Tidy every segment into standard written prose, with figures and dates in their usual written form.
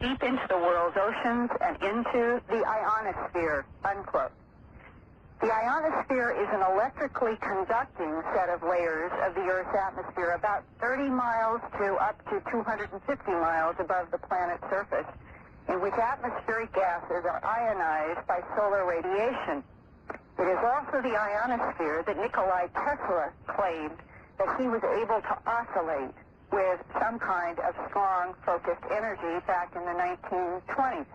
deep into the world's oceans and into the ionosphere, unquote. The ionosphere is an electrically conducting set of layers of the Earth's atmosphere about 30 miles to up to 250 miles above the planet's surface, in which atmospheric gases are ionized by solar radiation. It is also the ionosphere that Nikola Tesla claimed that he was able to oscillate with some kind of strong focused energy back in the 1920s.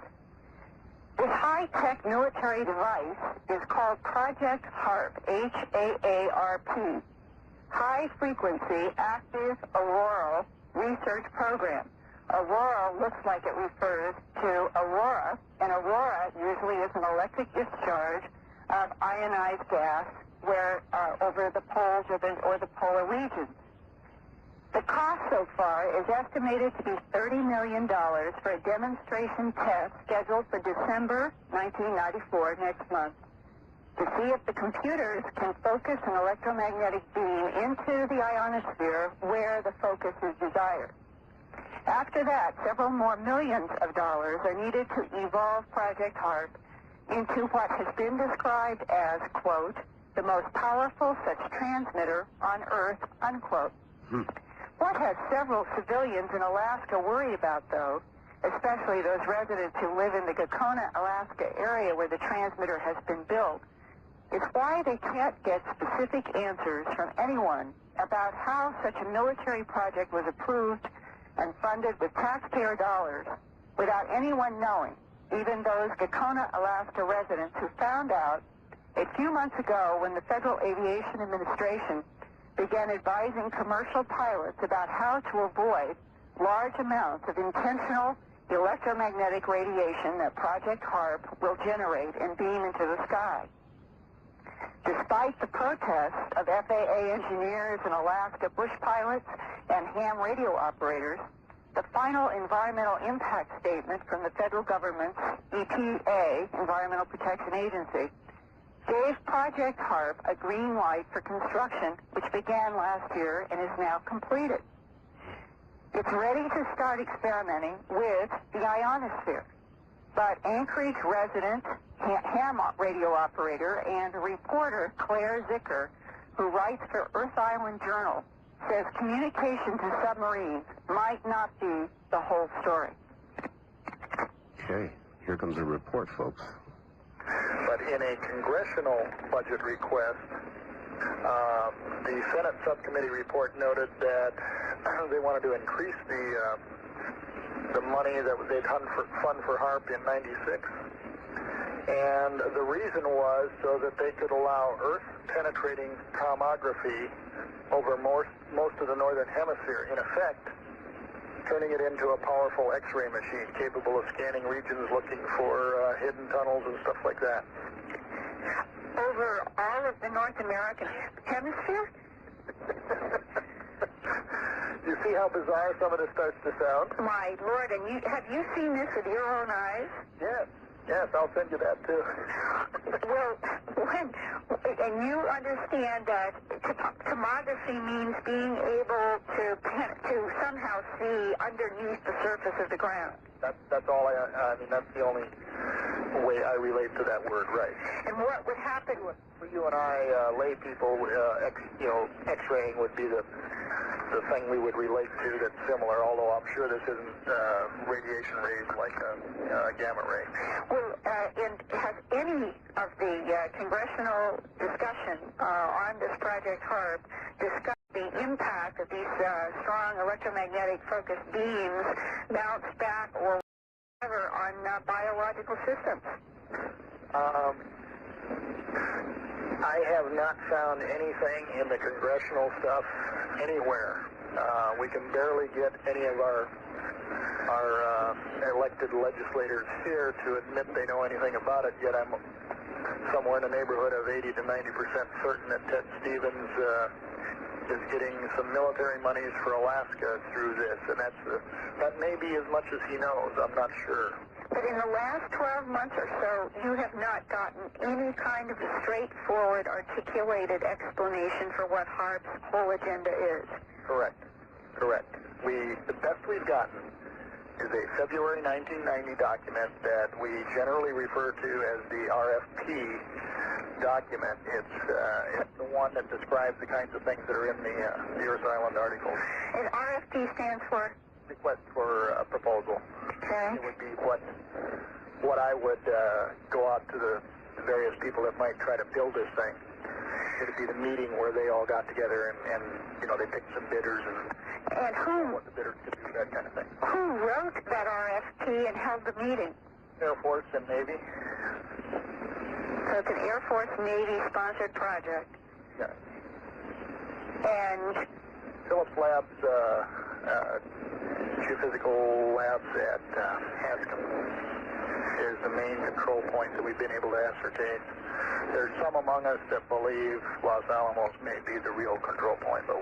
This high-tech military device is called Project HAARP, H-A-A-R-P, High Frequency Active Auroral Research Program. Aurora looks like it refers to aurora, and aurora usually is an electric discharge of ionized gas where over the poles or the polar regions. The cost so far is estimated to be $30 million for a demonstration test scheduled for December 1994, next month, to see if the computers can focus an electromagnetic beam into the ionosphere where the focus is desired. After that, several more millions of dollars are needed to evolve Project HAARP into what has been described as, quote, the most powerful such transmitter on Earth, unquote. What has several civilians in Alaska worried about, though, especially those residents who live in the Gakona, Alaska area where the transmitter has been built, is why they can't get specific answers from anyone about how such a military project was approved and funded with taxpayer dollars without anyone knowing, even those Gakona, Alaska residents who found out a few months ago when the Federal Aviation Administration began advising commercial pilots about how to avoid large amounts of intentional electromagnetic radiation that Project HAARP will generate and beam into the sky. Despite the protests of FAA engineers and Alaska bush pilots and ham radio operators, the final environmental impact statement from the federal government's EPA, Environmental Protection Agency, gave Project HAARP a green light for construction, which began last year and is now completed. It's ready to start experimenting with the ionosphere. But Anchorage resident, ham radio operator, and reporter Claire Zicker, who writes for Earth Island Journal, says communication to submarines might not be the whole story. Okay, here comes a report, folks. But in a congressional budget request, the Senate subcommittee report noted that they wanted to increase the money that they'd fund for HAARP in '96. And the reason was so that they could allow Earth-penetrating tomography over most of the northern hemisphere, in effect, turning it into a powerful X-ray machine capable of scanning regions looking for hidden tunnels and stuff like that. Over all of the North American hemisphere? You see how bizarre some of this starts to sound? My Lord, and have you seen this with your own eyes? Yes, I'll send you that too. Well, and you understand that tomography means being able to somehow see underneath the surface of the ground. That's all I mean, that's the only way I relate to that word, right? And what would happen for you and I, lay people, X-raying would be the thing we would relate to that's similar, although I'm sure this isn't radiation rays like a gamma ray. Well, and has any of the congressional discussion on this Project HAARP discussed the impact of these strong electromagnetic focused beams bounce back or whatever on biological systems? I have not found anything in the congressional stuff anywhere. We can barely get any of our elected legislators here to admit they know anything about it, yet I'm somewhere in the neighborhood of 80 to 90% certain that Ted Stevens is getting some military monies for Alaska through this, and that may be as much as he knows. I'm not sure. But in the last 12 months or so, you have not gotten any kind of a straightforward, articulated explanation for what HAARP's whole agenda is. Correct. The best we've gotten is a February 1990 document that we generally refer to as the RFP document. It's the one that describes the kinds of things that are in the Earth Island article. And RFP stands for? Request for a proposal. Okay. It would be what I would go out to the various people that might try to build this thing. It would be the meeting where they all got together and you know, they picked some bidders and who? What the bidders could do, that kind of thing. Who wrote that RFP and held the meeting? Air Force and Navy. So it's an Air Force Navy sponsored project. Yeah. And Phillips Labs, geophysical labs at Hanscom is the main control point that we've been able to ascertain. There's some among us that believe Los Alamos may be the real control point, but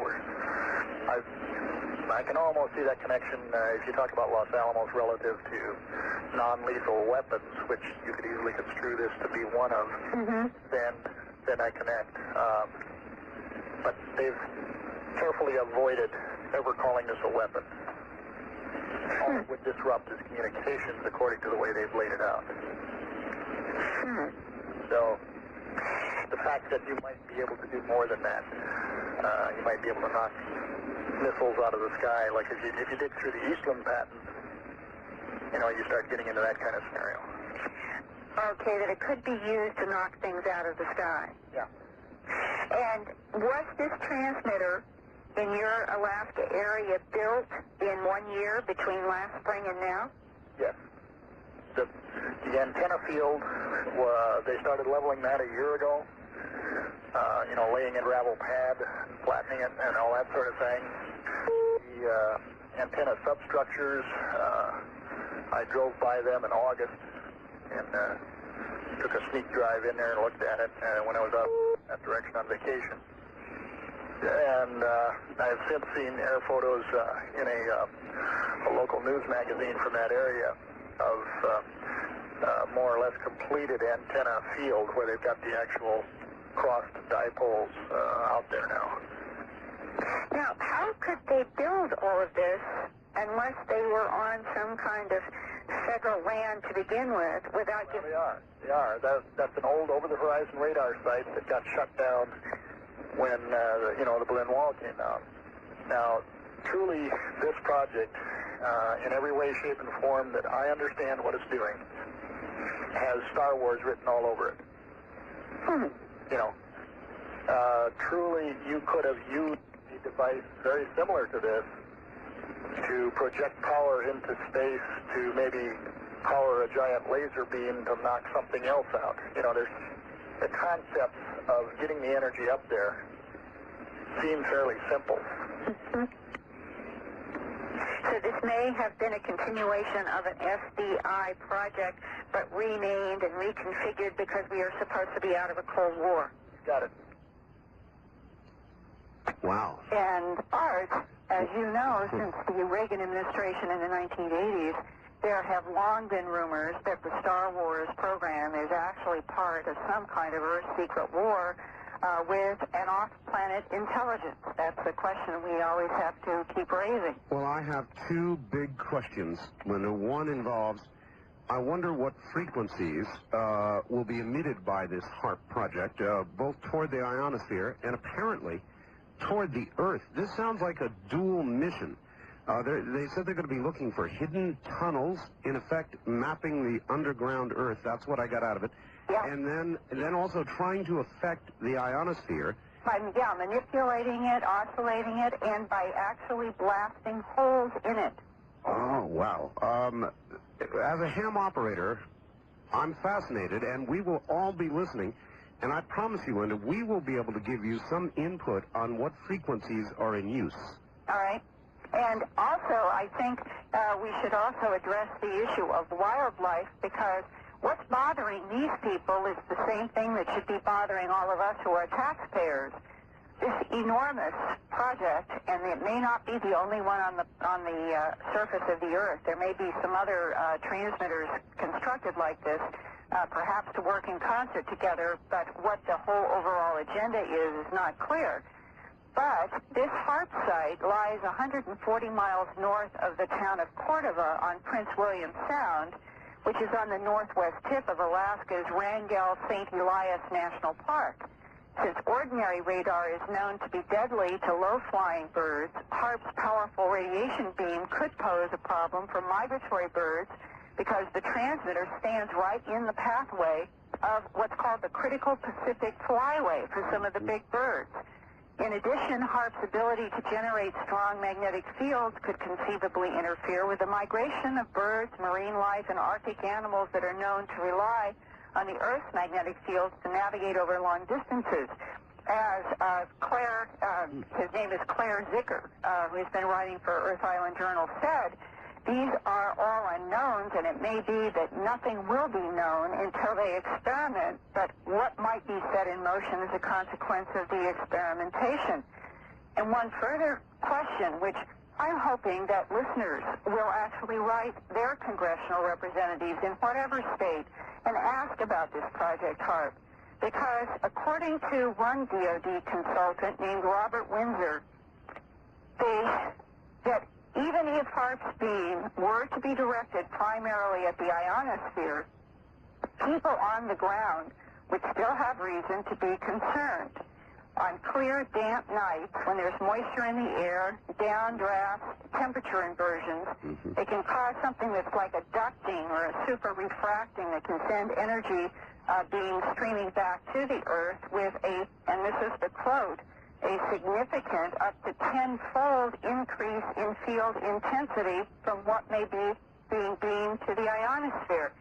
I can almost see that connection if you talk about Los Alamos relative to non-lethal weapons, which you could easily construe this to be one of. Then I connect. But they've carefully avoided ever calling this a weapon. All it would disrupt is communications according to the way they've laid it out. So the fact that you might be able to do more than that, you might be able to knock missiles out of the sky, like if you dig through the Eastland patent, you know, you start getting into that kind of scenario. Okay, that it could be used to knock things out of the sky. Yeah. And was this transmitter in your Alaska area built in 1 year between last spring and now? Yes. The antenna field, they started leveling that a year ago. You know, laying in gravel pad, flattening it, and all that sort of thing. The antenna substructures, I drove by them in August and took a sneak drive in there and looked at it when I was out that direction on vacation. And I've since seen air photos in a local news magazine from that area of more or less completed antenna field where they've got the actual crossed dipoles out there now. Now, how could they build all of this unless they were on some kind of federal land to begin with without Well, they are. That's an old over-the-horizon radar site that got shut down when, the Berlin Wall came down. Now, truly, this project, in every way, shape, and form that I understand what it's doing, has Star Wars written all over it. You know, truly, you could have used a device very similar to this to project power into space to maybe power a giant laser beam to knock something else out. You know, there's the concepts of getting the energy up there seem fairly simple. So this may have been a continuation of an SDI project, but renamed and reconfigured because we are supposed to be out of a Cold War. Got it. Wow. And Art, as you know, since the Reagan administration in the 1980s, there have long been rumors that the Star Wars program is actually part of some kind of Earth secret war with an off-planet intelligence. That's the question we always have to keep raising. Well, I have two big questions. When the one involves, I wonder what frequencies will be emitted by this HAARP project, both toward the ionosphere and apparently toward the Earth. This sounds like a dual mission. They said they're going to be looking for hidden tunnels, in effect mapping the underground Earth. That's what I got out of it. Yeah. And then also trying to affect the ionosphere. By manipulating it, oscillating it, and by actually blasting holes in it. Oh, wow. As a ham operator, I'm fascinated, and we will all be listening. And I promise you, Linda, we will be able to give you some input on what frequencies are in use. All right. And also, I think we should also address the issue of wildlife, because what's bothering these people is the same thing that should be bothering all of us who are taxpayers. This enormous project, and it may not be the only one on the surface of the Earth. There may be some other transmitters constructed like this, perhaps to work in concert together, but what the whole overall agenda is not clear. But this HAARP site lies 140 miles north of the town of Cordova on Prince William Sound, which is on the northwest tip of Alaska's Wrangell-St. Elias National Park. Since ordinary radar is known to be deadly to low-flying birds, HAARP's powerful radiation beam could pose a problem for migratory birds because the transmitter stands right in the pathway of what's called the critical Pacific flyway for some of the big birds. In addition, HAARP's ability to generate strong magnetic fields could conceivably interfere with the migration of birds, marine life, and Arctic animals that are known to rely on the Earth's magnetic fields to navigate over long distances. As Claire, his name is Claire Zicker, who's been writing for Earth Island Journal, said, these are all unknowns, and it may be that nothing will be known until they experiment, but what might be set in motion as a consequence of the experimentation. And one further question, which I'm hoping that listeners will actually write their congressional representatives in whatever state and ask about this Project HAARP, because according to one DoD consultant named Robert Windsor, that even if HAARP's beam were to be directed primarily at the ionosphere, people on the ground would still have reason to be concerned. On clear, damp nights, when there's moisture in the air, downdrafts, temperature inversions, it can cause something that's like a ducting or a super refracting that can send energy beams streaming back to the Earth with a, and this is the quote, a significant up to 10-fold increase in field intensity from what may be being beamed to the ionosphere.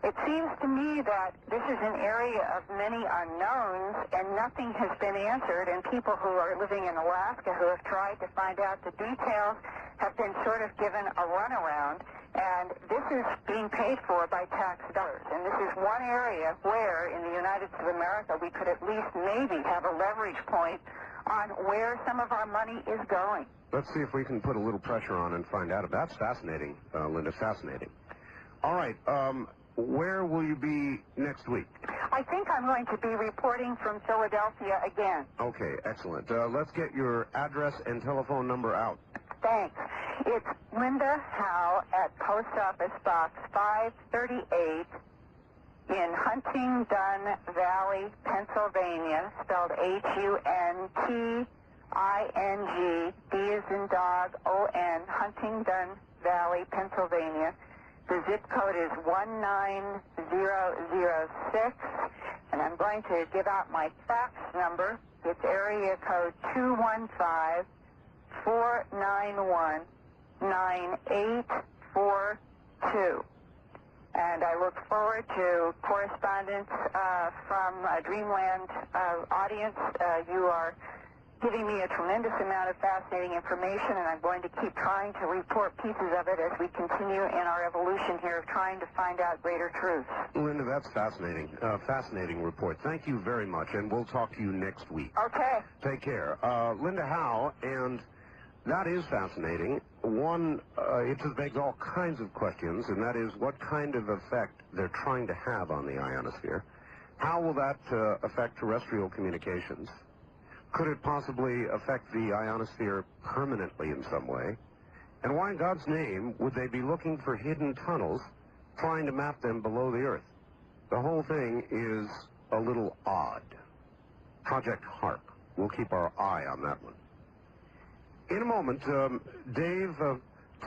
It seems to me that this is an area of many unknowns, and nothing has been answered, and people who are living in Alaska who have tried to find out the details have been sort of given a runaround, and this is being paid for by tax dollars. And this is one area where, in the United States of America, we could at least maybe have a leverage point on where some of our money is going. Let's see if we can put a little pressure on and find out. That's fascinating, Linda, fascinating. All right, where will you be next week? I think I'm going to be reporting from Philadelphia again. Okay, excellent. Let's get your address and telephone number out. Thanks. It's Linda Howe at Post Office Box 538 in Huntingdon Valley, Pennsylvania, spelled Hunting, D as in dog, O-N, Huntingdon Valley, Pennsylvania. The zip code is 19006, and I'm going to give out my fax number. It's area code 215-491-9842. And I look forward to correspondence from a Dreamland audience. You are giving me a tremendous amount of fascinating information, and I'm going to keep trying to report pieces of it as we continue in our evolution here of trying to find out greater truths. Linda, that's fascinating. Fascinating report. Thank you very much, and we'll talk to you next week. Okay. Take care. Linda Howe, and that is fascinating. One, it just begs all kinds of questions, and that is what kind of effect they're trying to have on the ionosphere. How will that affect terrestrial communications? Could it possibly affect the ionosphere permanently in some way? And why in God's name would they be looking for hidden tunnels, trying to map them below the Earth? The whole thing is a little odd. Project HAARP. We'll keep our eye on that one. In a moment, Dave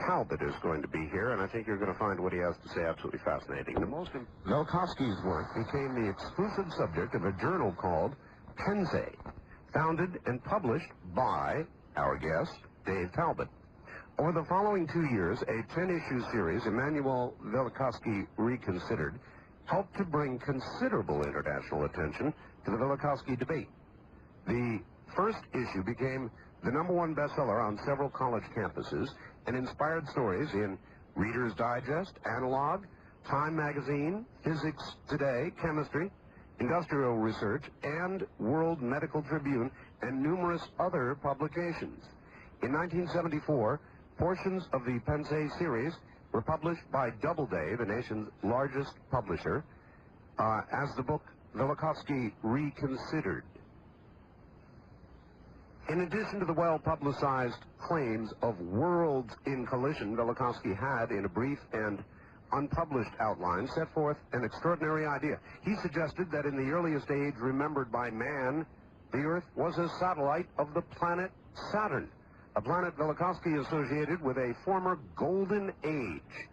Talbet is going to be here, and I think you're going to find what he has to say absolutely fascinating. Velikovsky's work became the exclusive subject of a journal called Pensée, founded and published by our guest, Dave Talbet. Over the following 2 years, a 10-issue series, Immanuel Yelikovsky Reconsidered, helped to bring considerable international attention to the Velikovsky debate. The first issue became the #1 bestseller on several college campuses and inspired stories in Reader's Digest, Analog, Time Magazine, Physics Today, Chemistry, Industrial Research, and World Medical Tribune, and numerous other publications. In 1974, portions of the Pensée series were published by Doubleday, the nation's largest publisher, as the book Velikovsky Reconsidered. In addition to the well-publicized claims of worlds in collision, Velikovsky had, in a brief and unpublished outline, set forth an extraordinary idea. He suggested that in the earliest age remembered by man, the Earth was a satellite of the planet Saturn, a planet Velikovsky associated with a former golden age.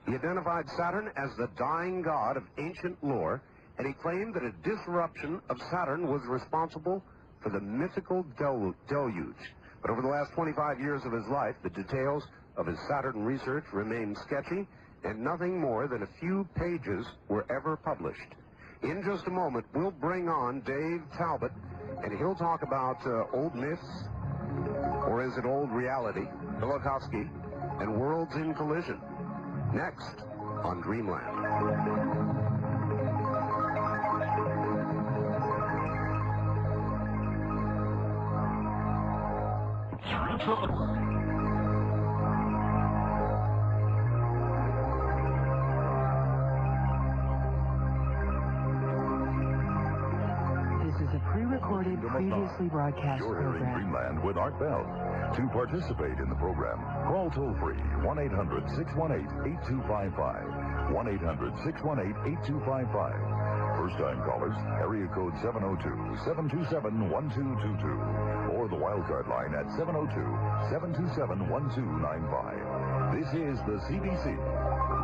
He identified Saturn as the dying god of ancient lore, and he claimed that a disruption of Saturn was responsible for the mythical deluge. But over the last 25 years of his life, the details of his Saturn research remained sketchy, and nothing more than a few pages were ever published. In just a moment, we'll bring on Dave Talbet, and he'll talk about old myths, or is it old reality, Velikovsky, and worlds in collision. Next on Dreamland. Pre-recorded, previously broadcast You're hearing program. Dreamland with Art Bell. To participate in the program, call toll-free 1-800-618-8255. 1-800-618-8255. First-time callers, area code 702-727-1222. Or the wildcard line at 702-727-1295. This is the CBC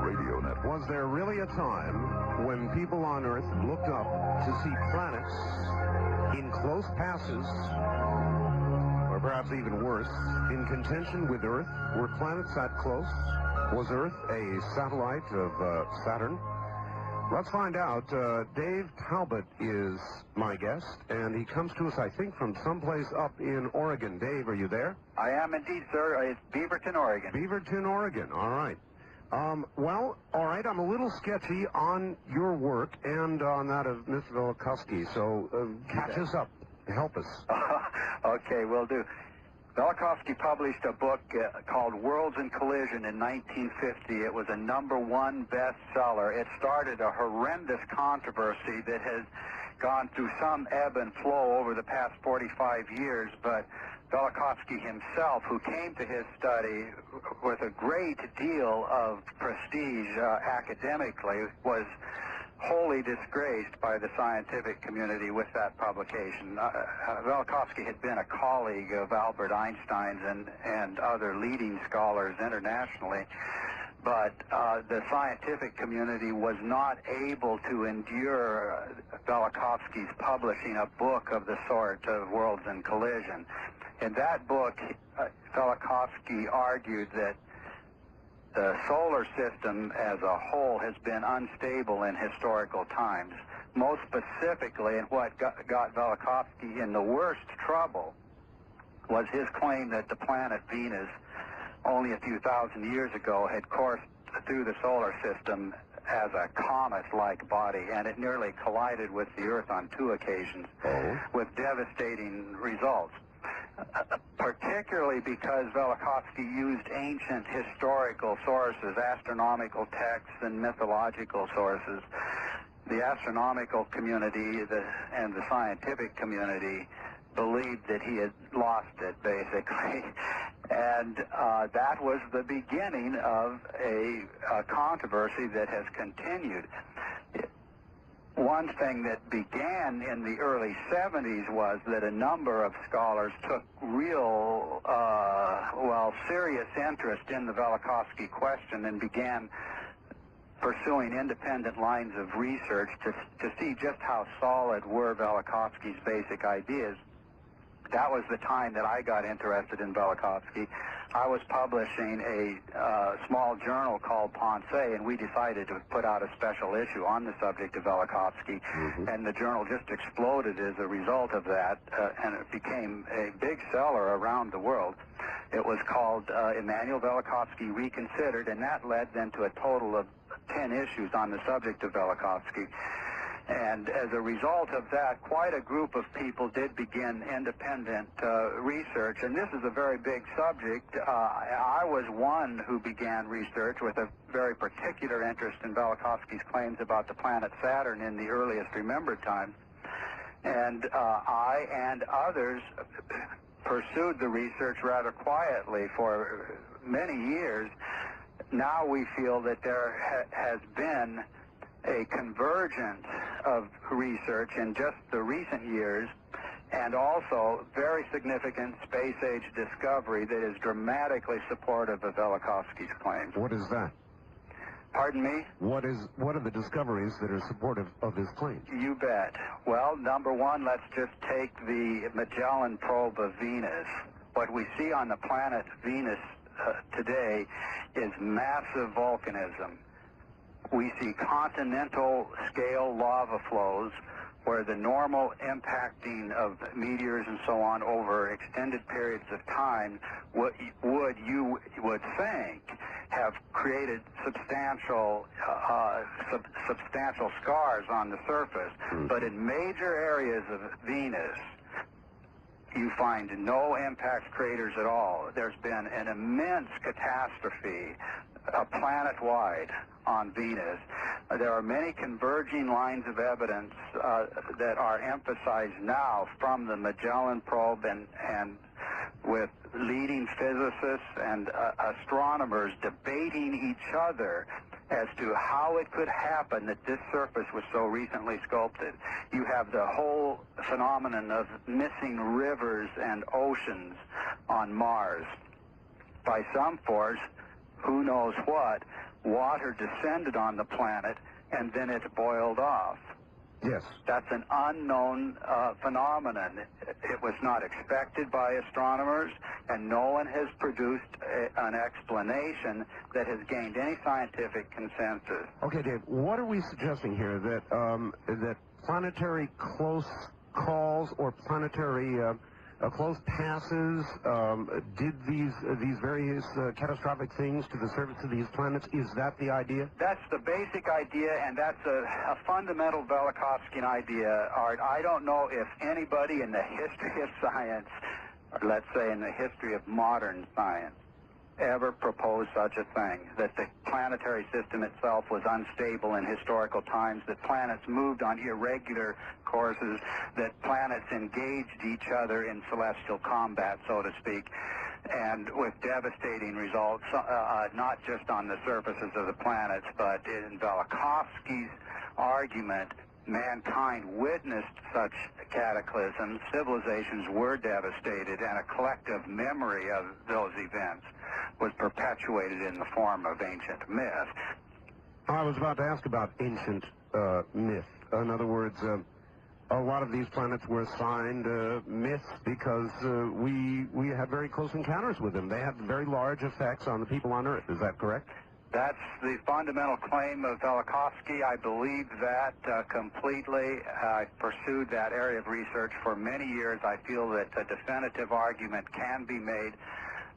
Radio Network. Was there really a time when people on Earth looked up to see planets in close passes, or perhaps even worse, in contention with Earth? Were planets that close? Was Earth a satellite of Saturn? Let's find out. Dave Talbet is my guest, and he comes to us, I think, from someplace up in Oregon. Dave, are you there? I am indeed, sir. It's Beaverton, Oregon. Beaverton, Oregon. All right. Well, all right, I'm a little sketchy on your work and on that of Mr. Velikovsky, so catch us up. Help us. Okay, will do. Velikovsky published a book called Worlds in Collision in 1950. It was a #1 bestseller. It started a horrendous controversy that has gone through some ebb and flow over the past 45 years, but Velikovsky himself, who came to his study with a great deal of prestige academically, was wholly disgraced by the scientific community with that publication. Velikovsky had been a colleague of Albert Einstein's and other leading scholars internationally, but the scientific community was not able to endure Velikovsky's publishing a book of the sort of Worlds in Collision. In that book, Velikovsky argued that the solar system as a whole has been unstable in historical times. Most specifically, and what got Velikovsky in the worst trouble was his claim that the planet Venus, only a few thousand years ago, had coursed through the solar system as a comet-like body, and it nearly collided with the Earth on 2 occasions with devastating results. Particularly because Velikovsky used ancient historical sources, astronomical texts and mythological sources. The astronomical community and the scientific community believed that he had lost it, basically. And that was the beginning of a controversy that has continued. One thing that began in the early 70s was that a number of scholars took real, serious interest in the Velikovsky question and began pursuing independent lines of research to see just how solid were Velikovsky's basic ideas. That was the time that I got interested in Velikovsky. I was publishing a small journal called Ponce, and we decided to put out a special issue on the subject of Velikovsky, and the journal just exploded as a result of that, and it became a big seller around the world. It was called Immanuel Yelikovsky Reconsidered, and that led then to a total of 10 issues on the subject of Velikovsky. And as a result of that, quite a group of people did begin independent research, and this is a very big subject. I was one who began research with a very particular interest in Velikovsky's claims about the planet Saturn in the earliest remembered times. And I and others pursued the research rather quietly for many years. Now we feel that there has been a convergence of research in just the recent years, and also very significant space-age discovery that is dramatically supportive of Velikovsky's claims. What is that? Pardon me? What are the discoveries that are supportive of his claims? You bet. Well, number one, let's just take the Magellan probe of Venus. What we see on the planet Venus today is massive volcanism. We see continental scale lava flows where the normal impacting of meteors and so on over extended periods of time you would think have created substantial scars on the surface. But in major areas of Venus, you find no impact craters at all. There's been an immense catastrophe planet-wide on Venus. There are many converging lines of evidence that are emphasized now from the Magellan probe and with leading physicists and astronomers debating each other as to how it could happen that this surface was so recently sculpted. You have the whole phenomenon of missing rivers and oceans on Mars. By some force, who knows what, water descended on the planet and then it boiled off. Yes. That's an unknown phenomenon. It was not expected by astronomers, and no one has produced an explanation that has gained any scientific consensus. Okay, Dave, what are we suggesting here? That planetary close calls or planetary close passes did these various catastrophic things to the surface of these planets? Is that the idea? That's the basic idea, and that's a fundamental Velikovskyan idea, Art. I don't know if anybody in the history of science, or let's say in the history of modern science, ever proposed such a thing, that the planetary system itself was unstable in historical times, that planets moved on irregular courses, that planets engaged each other in celestial combat, so to speak, and with devastating results, not just on the surfaces of the planets, but in Velikovsky's argument, mankind witnessed such cataclysms, civilizations were devastated, and a collective memory of those events was perpetuated in the form of ancient myth. I was about to ask about ancient myth. In other words, a lot of these planets were assigned myths because we had very close encounters with them. They had very large effects on the people on Earth. Is that correct? That's the fundamental claim of Velikovsky. I believe that completely. I pursued that area of research for many years. I feel that a definitive argument can be made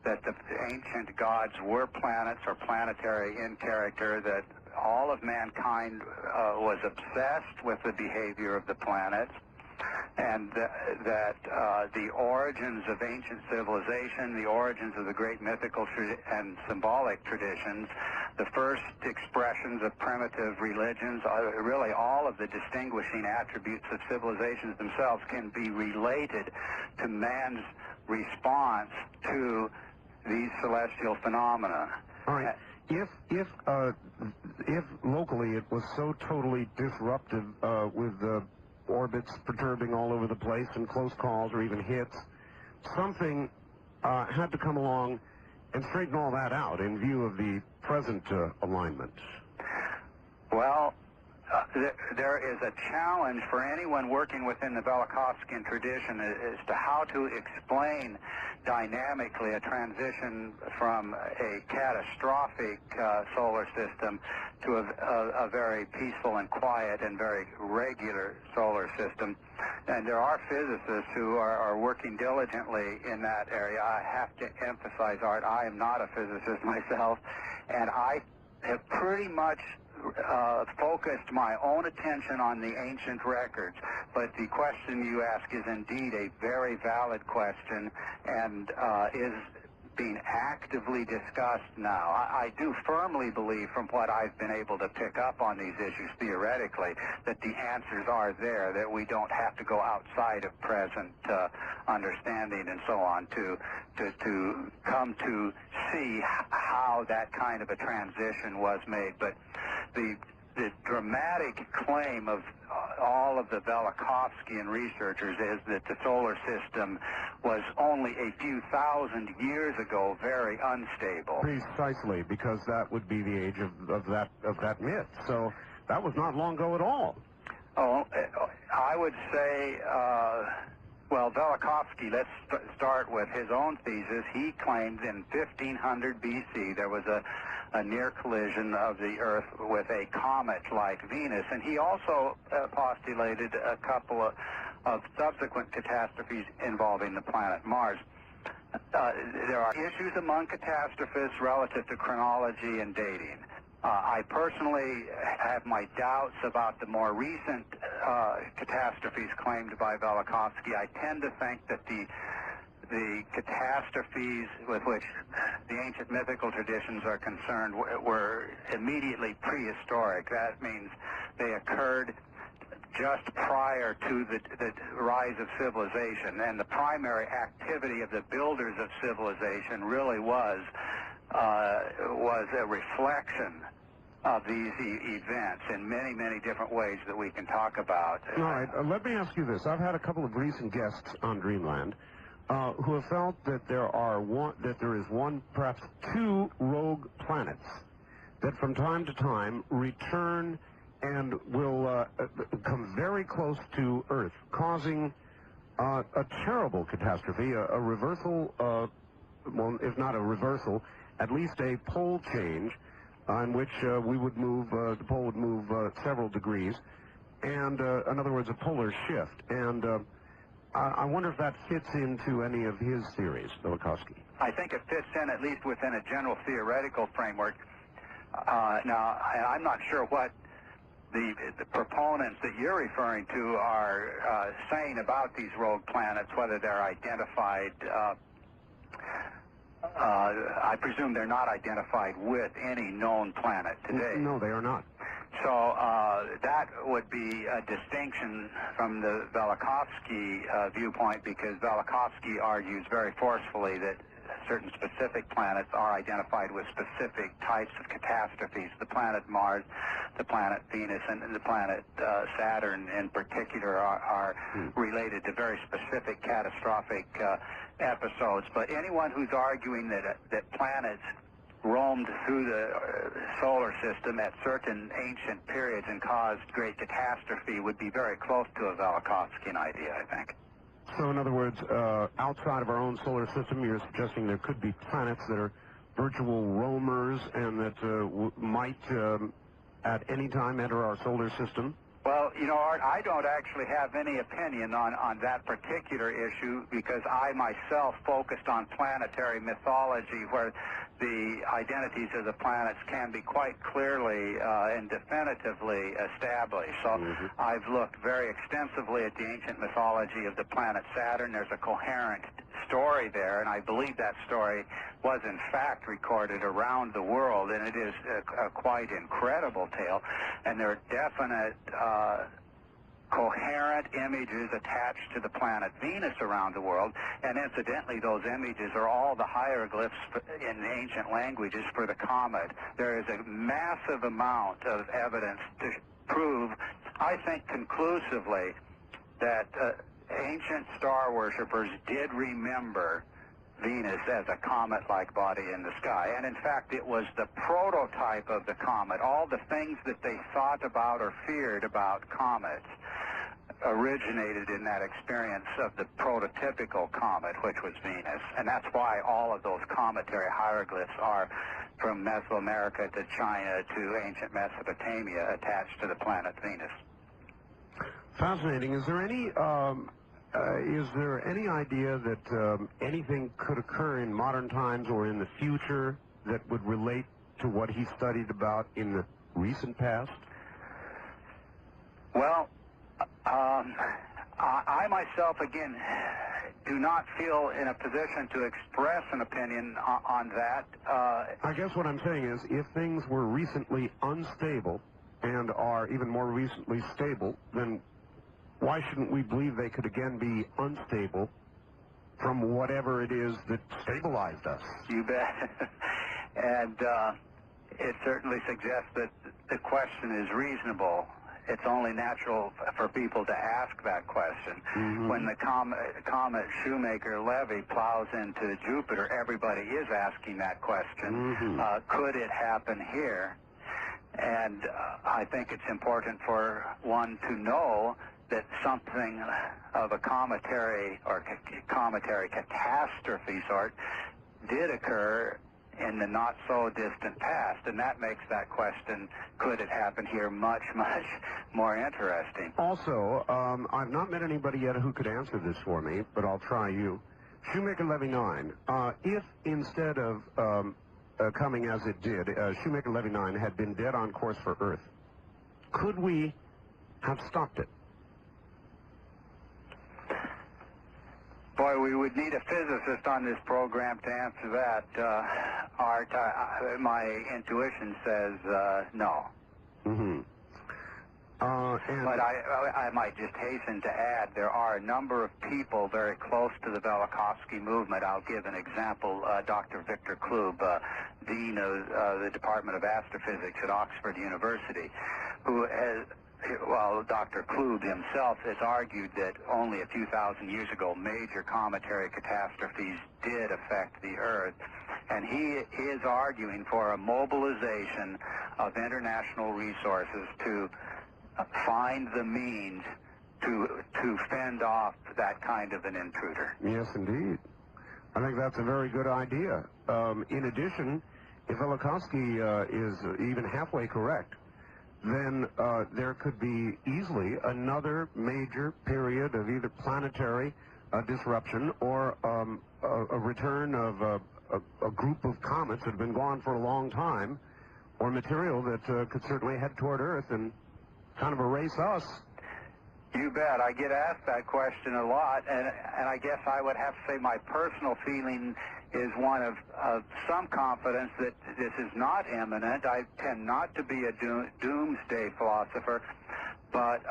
that the ancient gods were planets or planetary in character, that all of mankind was obsessed with the behavior of the planets, and that the origins of ancient civilization, the origins of the great mythical and symbolic traditions, the first expressions of primitive religions, really all of the distinguishing attributes of civilizations themselves can be related to man's response to these celestial phenomena. All right. If locally it was so totally disruptive with orbits perturbing all over the place and close calls or even hits, something had to come along and straighten all that out in view of the present alignment. Well, there is a challenge for anyone working within the Velikovskyan tradition as to how to explain dynamically a transition from a catastrophic solar system to a very peaceful and quiet and very regular solar system. And there are physicists who are working diligently in that area. I have to emphasize, Art, I am not a physicist myself, and I have pretty much focused my own attention on the ancient records, but the question you ask is indeed a very valid question and is being actively discussed now. I do firmly believe, from what I've been able to pick up on these issues theoretically, that the answers are there, that we don't have to go outside of present understanding and so on to come to see how that kind of a transition was made. But the dramatic claim of all of the Velikovskyan researchers is that the solar system was only a few thousand years ago very unstable. Precisely, because that would be the age of that myth. So that was not long ago at all. Oh, I would say, well, Velikovsky, let's start with his own thesis. He claimed in 1500 BC there was a near collision of the Earth with a comet like Venus, and he also postulated a couple of subsequent catastrophes involving the planet Mars. There are issues among catastrophists relative to chronology and dating. I personally have my doubts about the more recent catastrophes claimed by Velikovsky. I tend to think that the catastrophes with which the ancient mythical traditions are concerned were immediately prehistoric. That means they occurred just prior to the rise of civilization, and the primary activity of the builders of civilization really was a reflection of these events in many, many different ways that we can talk about. All right, let me ask you this. I've had a couple of recent guests on Dreamland who have felt that there is one, perhaps two rogue planets that from time to time return and will come very close to Earth, causing a terrible catastrophe, a reversal, well, if not a reversal, at least a pole change on which we would move, the pole would move several degrees, and in other words, a polar shift. And I wonder if that fits into any of his theories, Velikovsky. I think it fits in at least within a general theoretical framework. Now, I'm not sure what the proponents that you're referring to are saying about these rogue planets, whether they're identified. I presume they're not identified with any known planet today. No, they are not. So that would be a distinction from the Velikovsky viewpoint, because Velikovsky argues very forcefully that certain specific planets are identified with specific types of catastrophes. The planet Mars, the planet Venus, and the planet Saturn in particular are related to very specific catastrophic episodes. But anyone who's arguing that planets roamed through the solar system at certain ancient periods and caused great catastrophe would be very close to a Velikovskyan idea, I think. So, in other words, outside of our own solar system, you're suggesting there could be planets that are virtual roamers and that might at any time enter our solar system? Well, you know, Art, I don't actually have any opinion on that particular issue, because I myself focused on planetary mythology, where the identities of the planets can be quite clearly and definitively established. So I've looked very extensively at the ancient mythology of the planet Saturn. There's a coherent story there, and I believe that story was in fact recorded around the world, and it is a quite incredible tale, and there are definite coherent images attached to the planet Venus around the world, and incidentally those images are all the hieroglyphs in ancient languages for the comet. There is a massive amount of evidence to prove, I think conclusively, that ancient star worshippers did remember Venus as a comet-like body in the sky. And in fact, it was the prototype of the comet. All the things that they thought about or feared about comets originated in that experience of the prototypical comet, which was Venus. And that's why all of those cometary hieroglyphs are from Mesoamerica to China to ancient Mesopotamia attached to the planet Venus. Fascinating. Is there any idea that anything could occur in modern times or in the future that would relate to what he studied about in the recent past? Well, I myself, again, do not feel in a position to express an opinion on that. I guess what I'm saying is, if things were recently unstable and are even more recently stable, then why shouldn't we believe they could again be unstable from whatever it is that stabilized us? You bet. And it certainly suggests that the question is reasonable. It's only natural for people to ask that question. Mm-hmm. When the comet Shoemaker-Levy plows into Jupiter, everybody is asking that question. Mm-hmm. Could it happen here? And I think it's important for one to know that something of a cometary or cometary catastrophe sort did occur in the not-so-distant past, and that makes that question, could it happen here, much, much more interesting. Also, I've not met anybody yet who could answer this for me, but I'll try you. Shoemaker-Levy 9, if instead of coming as it did, Shoemaker-Levy 9 had been dead on course for Earth, could we have stopped it? Boy, we would need a physicist on this program to answer that. Art, my intuition says no. Mm-hmm. But I might just hasten to add, there are a number of people very close to the Velikovsky movement. I'll give an example. Dr. Victor Klub, Dean of the Department of Astrophysics at Oxford University, who has... Well, Dr. Klub himself has argued that only a few thousand years ago major cometary catastrophes did affect the Earth, and he is arguing for a mobilization of international resources to find the means to fend off that kind of an intruder. Yes, indeed. I think that's a very good idea. In addition, if Velikovsky is even halfway correct, then there could be easily another major period of either planetary disruption or a return of a group of comets that have been gone for a long time, or material that could certainly head toward Earth and kind of erase us. You bet. I get asked that question a lot, and I guess I would have to say my personal feeling is one of some confidence that this is not imminent. I tend not to be a doomsday philosopher, but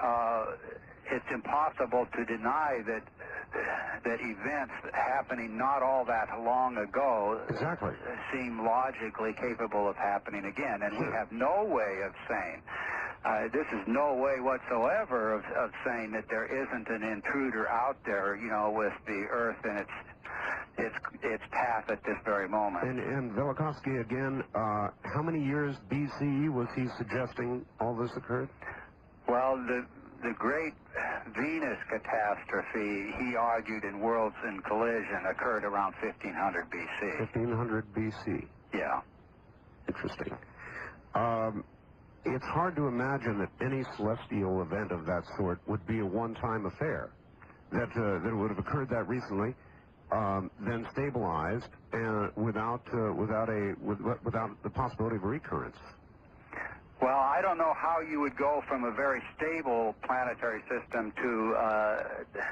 it's impossible to deny that events happening not all that long ago exactly seem logically capable of happening again, and we have no way of saying. This is no way whatsoever of saying that there isn't an intruder out there, you know, with the Earth in its path at this very moment. And Velikovsky again, how many years BC was he suggesting all this occurred? Well, the great Venus catastrophe, he argued in Worlds in Collision, occurred around 1500 BC. 1500 BC. Yeah. Interesting. It's hard to imagine that any celestial event of that sort would be a one-time affair, that would have occurred that recently, then stabilized, and without the possibility of recurrence. Well, I don't know how you would go from a very stable planetary system to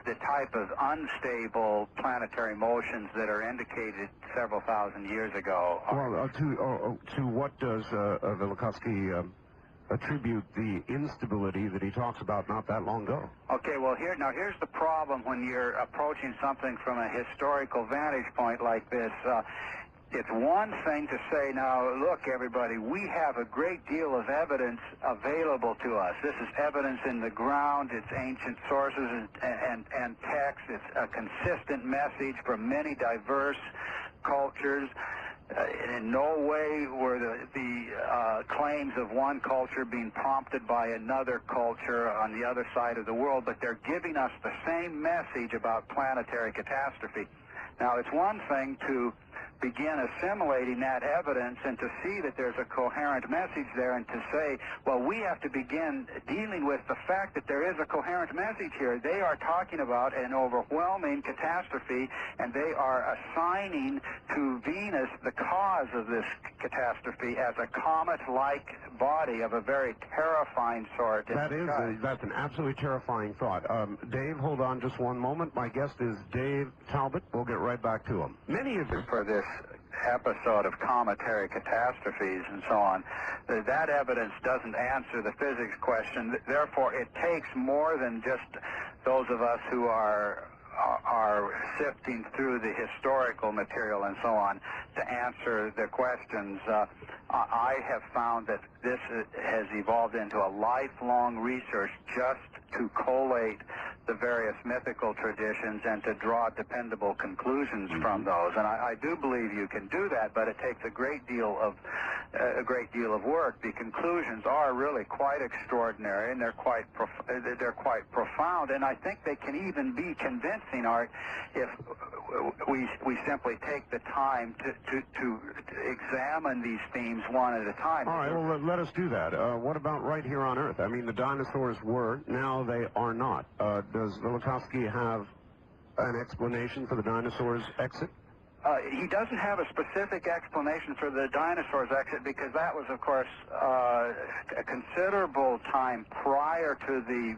the type of unstable planetary motions that are indicated several thousand years ago. Well, to what does Velikovsky attribute the instability that he talks about not that long ago? Okay, well, here's the problem when you're approaching something from a historical vantage point like this. It's one thing to say, now, look, everybody, we have a great deal of evidence available to us. This is evidence in the ground. It's ancient sources and texts. It's a consistent message from many diverse cultures. In no way were the claims of one culture being prompted by another culture on the other side of the world, but they're giving us the same message about planetary catastrophe. Now, it's one thing to begin assimilating that evidence and to see that there's a coherent message there and to say, well, we have to begin dealing with the fact that there is a coherent message here. They are talking about an overwhelming catastrophe, and they are assigning to Venus the cause of this catastrophe as a comet-like body of a very terrifying sort. That's an absolutely terrifying thought. Dave, hold on just one moment. My guest is Dave Talbet. We'll get right back to him. Many of you... For this episode of cometary catastrophes and so on, that evidence doesn't answer the physics question. Therefore, it takes more than just those of us who are sifting through the historical material and so on to answer the questions. I have found that this has evolved into a lifelong research just to collate the various mythical traditions and to draw dependable conclusions from those. And I do believe you can do that, but it takes a great deal of work. The conclusions are really quite extraordinary, and they're quite profound. And I think they can even be convincing, Art, if we simply take the time to examine these themes one at a time. All right, well, let us do that. What about right here on Earth? I mean, the dinosaurs were, now they are not. Does Velikovsky have an explanation for the dinosaurs' exit? He doesn't have a specific explanation for the dinosaurs' exit because that was, of course, a considerable time prior to the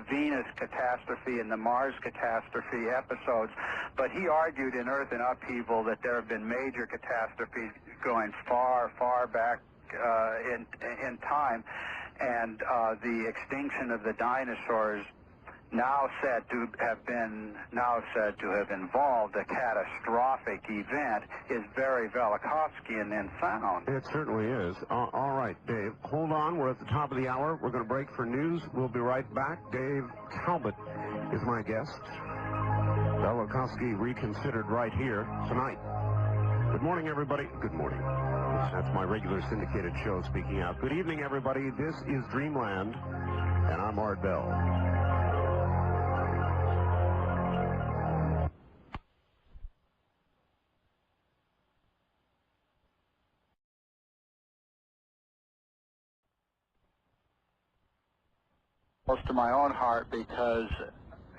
Venus catastrophe and the Mars catastrophe episodes. But he argued in Earth in Upheaval that there have been major catastrophes going far, far back in time, and the extinction of the dinosaurs now said to have involved a catastrophic event is very Velikovskyan in sound. It certainly is. All right, Dave, hold on. We're at the top of the hour. We're going to break for news. We'll be right back. Dave Talbet is my guest. Velikovsky reconsidered right here tonight. Good morning, everybody. Good morning. That's my regular syndicated show speaking out. Good evening, everybody. This is Dreamland, and I'm Art Bell. Close to my own heart because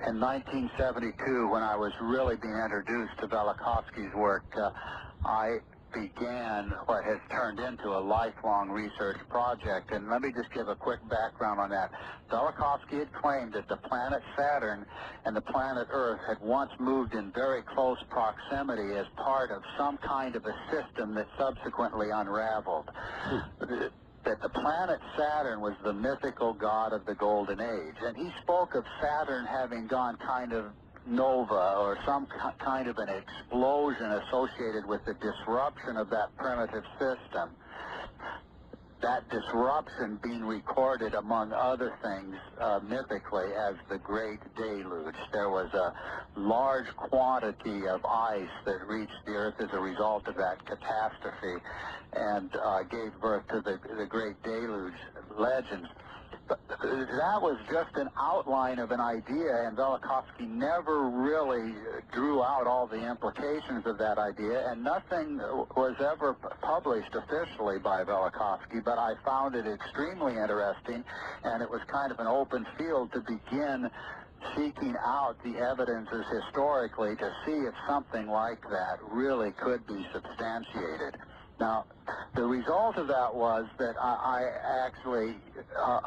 in 1972, when I was really being introduced to Velikovsky's work, I began what has turned into a lifelong research project. And let me just give a quick background on that. Velikovsky had claimed that the planet Saturn and the planet Earth had once moved in very close proximity as part of some kind of a system that subsequently unraveled. That the planet Saturn was the mythical god of the Golden Age. And he spoke of Saturn having gone kind of nova, or some kind of an explosion associated with the disruption of that primitive system. That disruption being recorded, among other things, mythically as the Great Deluge. There was a large quantity of ice that reached the Earth as a result of that catastrophe and gave birth to the Great Deluge legends. But that was just an outline of an idea, and Velikovsky never really drew out all the implications of that idea, and nothing was ever published officially by Velikovsky, but I found it extremely interesting, and it was kind of an open field to begin seeking out the evidences historically to see if something like that really could be substantiated. Now, the result of that was that I actually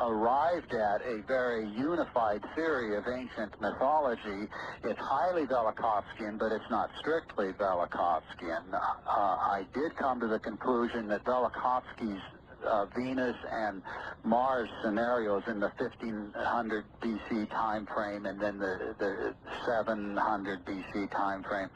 arrived at a very unified theory of ancient mythology. It's highly Velikovskyan, but it's not strictly Velikovskyan. I did come to the conclusion that Velikovsky's Venus and Mars scenarios in the 1500 BC time frame and then the 700 BC time frame,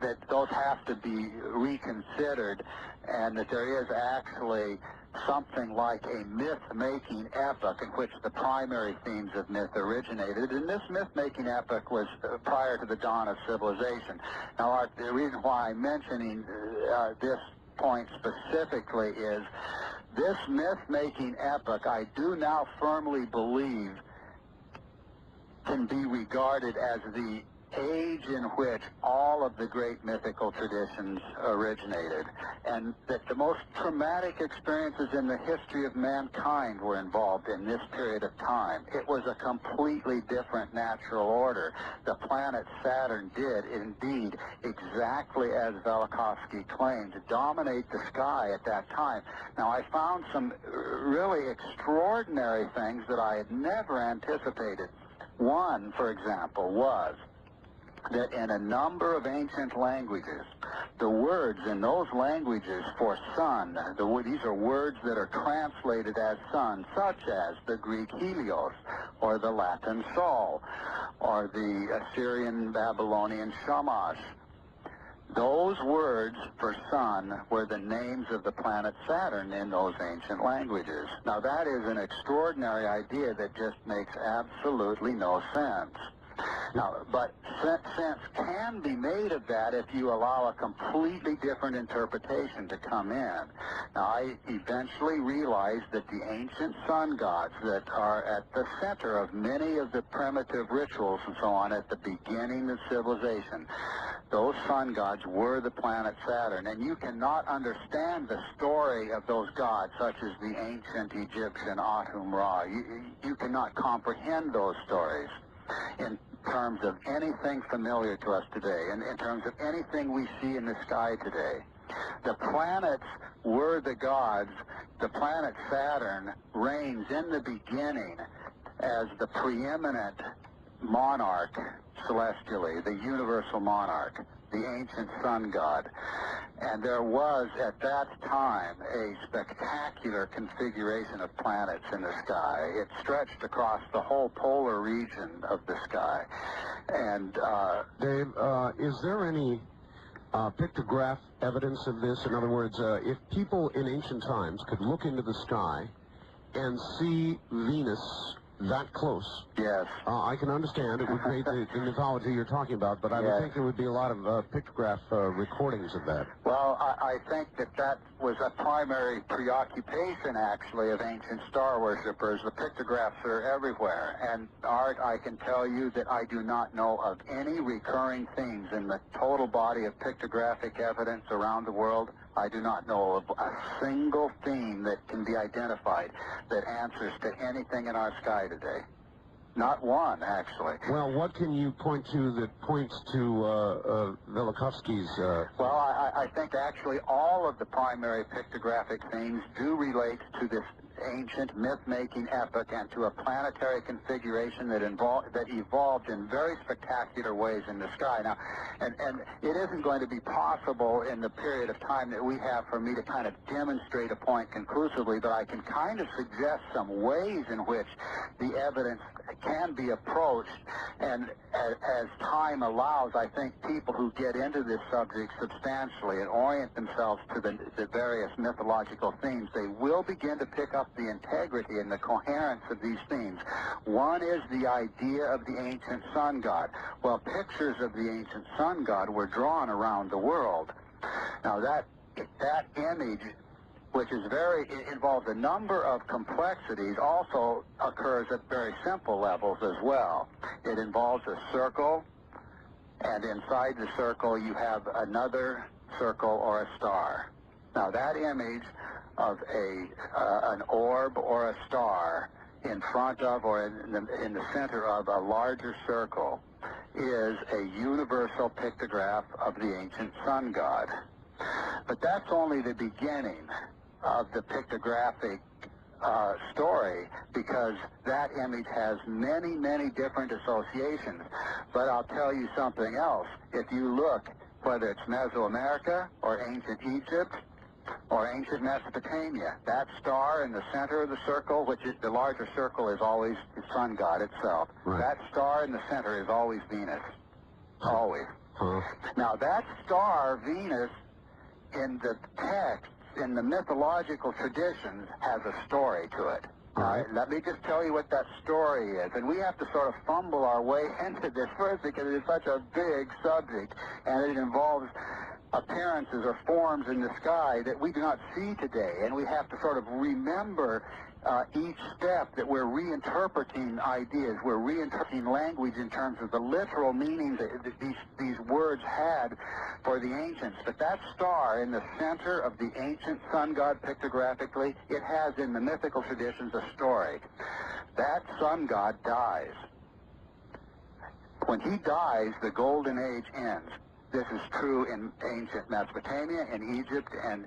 that those have to be reconsidered, and that there is actually something like a myth-making epoch in which the primary themes of myth originated, and this myth-making epoch was prior to the dawn of civilization. Now, the reason why I'm mentioning this point specifically is this myth-making epoch, I do now firmly believe, can be regarded as the age in which all of the great mythical traditions originated, and that the most traumatic experiences in the history of mankind were involved in this period of time. It was a completely different natural order. The planet Saturn did indeed exactly as Velikovsky claimed, dominate the sky at that time. Now, I found some really extraordinary things that I had never anticipated. One, for example, was that in a number of ancient languages, the words in those languages for sun, these are words that are translated as sun, such as the Greek helios, or the Latin sol, or the Assyrian Babylonian shamash. Those words for sun were the names of the planet Saturn in those ancient languages. Now, that is an extraordinary idea that just makes absolutely no sense. Now, but sense can be made of that if you allow a completely different interpretation to come in. Now, I eventually realized that the ancient sun gods that are at the center of many of the primitive rituals and so on at the beginning of civilization, those sun gods were the planet Saturn. And you cannot understand the story of those gods, such as the ancient Egyptian Atum-Ra. You cannot comprehend those stories in terms of anything familiar to us today, and in terms of anything we see in the sky today. The planets were the gods. The planet Saturn reigns in the beginning as the preeminent monarch celestially, the universal monarch, the ancient sun god. And there was, at that time, a spectacular configuration of planets in the sky. It stretched across the whole polar region of the sky. And, Dave, is there any pictograph evidence of this? In other words, if people in ancient times could look into the sky and see Venus that close. Yes. I can understand it would create the mythology you're talking about, but I would think there would be a lot of pictograph recordings of that. Well, I think that was a primary preoccupation, actually, of ancient star worshippers. The pictographs are everywhere. And, Art, I can tell you that I do not know of any recurring themes in the total body of pictographic evidence around the world. I do not know of a single theme that can be identified that answers to anything in our sky today. Not one, actually. Well, what can you point to that points to Velikovsky's... Well, I think actually all of the primary pictographic themes do relate to this ancient myth-making epoch and to a planetary configuration that evolved in very spectacular ways in the sky. Now, and it isn't going to be possible in the period of time that we have for me to kind of demonstrate a point conclusively, but I can kind of suggest some ways in which the evidence can be approached, and as time allows, I think people who get into this subject substantially and orient themselves to the various mythological themes, they will begin to pick up the integrity and the coherence of these themes. One is the idea of the ancient sun god. Well, pictures of the ancient sun god were drawn around the world. Now, that image, which is involves a number of complexities, also occurs at very simple levels as well. It involves a circle, and inside the circle you have another circle or a star. Now, that image of an orb or a star in front of or in the center of a larger circle is a universal pictograph of the ancient sun god. But that's only the beginning of the pictographic story, because that image has many, many different associations. But I'll tell you something else. If you look, whether it's Mesoamerica or ancient Egypt or ancient Mesopotamia, that star in the center of the circle, which is the larger circle, is always the sun god itself. Right. That star in the center is always Venus. Always. Huh. Now, that star, Venus, in the text, in the mythological traditions, has a story to it. Right. Let me just tell you what that story is. And we have to sort of fumble our way into this first because it is such a big subject, and it involves appearances or forms in the sky that we do not see today. And we have to sort of remember each step that we're reinterpreting ideas, we're reinterpreting language in terms of the literal meaning that these words had for the ancients. But that star in the center of the ancient sun god pictographically, it has in the mythical traditions a story. That sun god dies. When he dies, the golden age ends. This is true in ancient Mesopotamia, in Egypt, and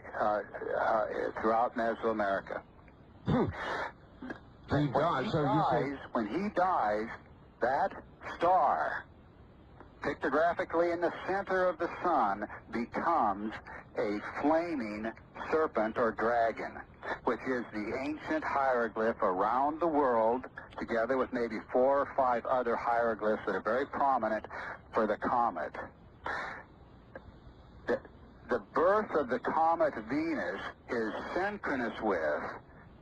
throughout Mesoamerica. When he dies, that star, pictographically in the center of the sun, becomes a flaming serpent or dragon, which is the ancient hieroglyph around the world, together with maybe 4 or 5 other hieroglyphs that are very prominent for the comet. The birth of the comet Venus is synchronous with,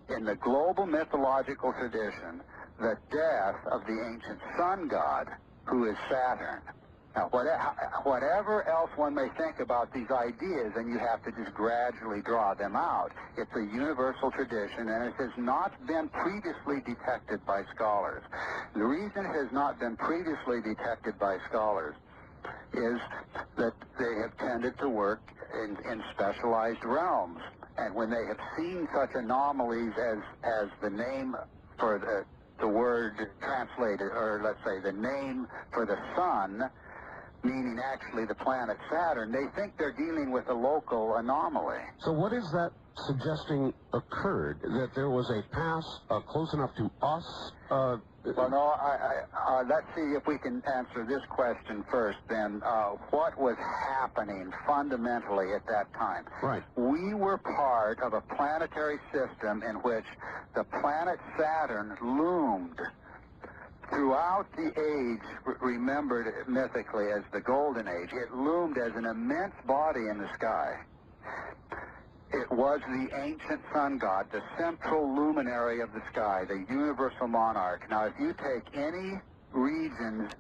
in the global mythological tradition, the death of the ancient sun god, who is Saturn. Now, whatever else one may think about these ideas, and you have to just gradually draw them out, it's a universal tradition, and it has not been previously detected by scholars. The reason it has not been previously detected by scholars is that they have tended to work in specialized realms. And when they have seen such anomalies as the name for the word translated, or let's say the name for the sun, meaning actually the planet Saturn, they think they're dealing with a local anomaly. So what is that suggesting occurred? That there was a pass close enough to us? Well, no, let's see if we can answer this question first, then. What was happening fundamentally at that time? Right. We were part of a planetary system in which the planet Saturn loomed throughout the age, remembered mythically as the Golden Age. It loomed as an immense body in the sky. It was the ancient sun god, the central luminary of the sky, the universal monarch. Now, if you take any region's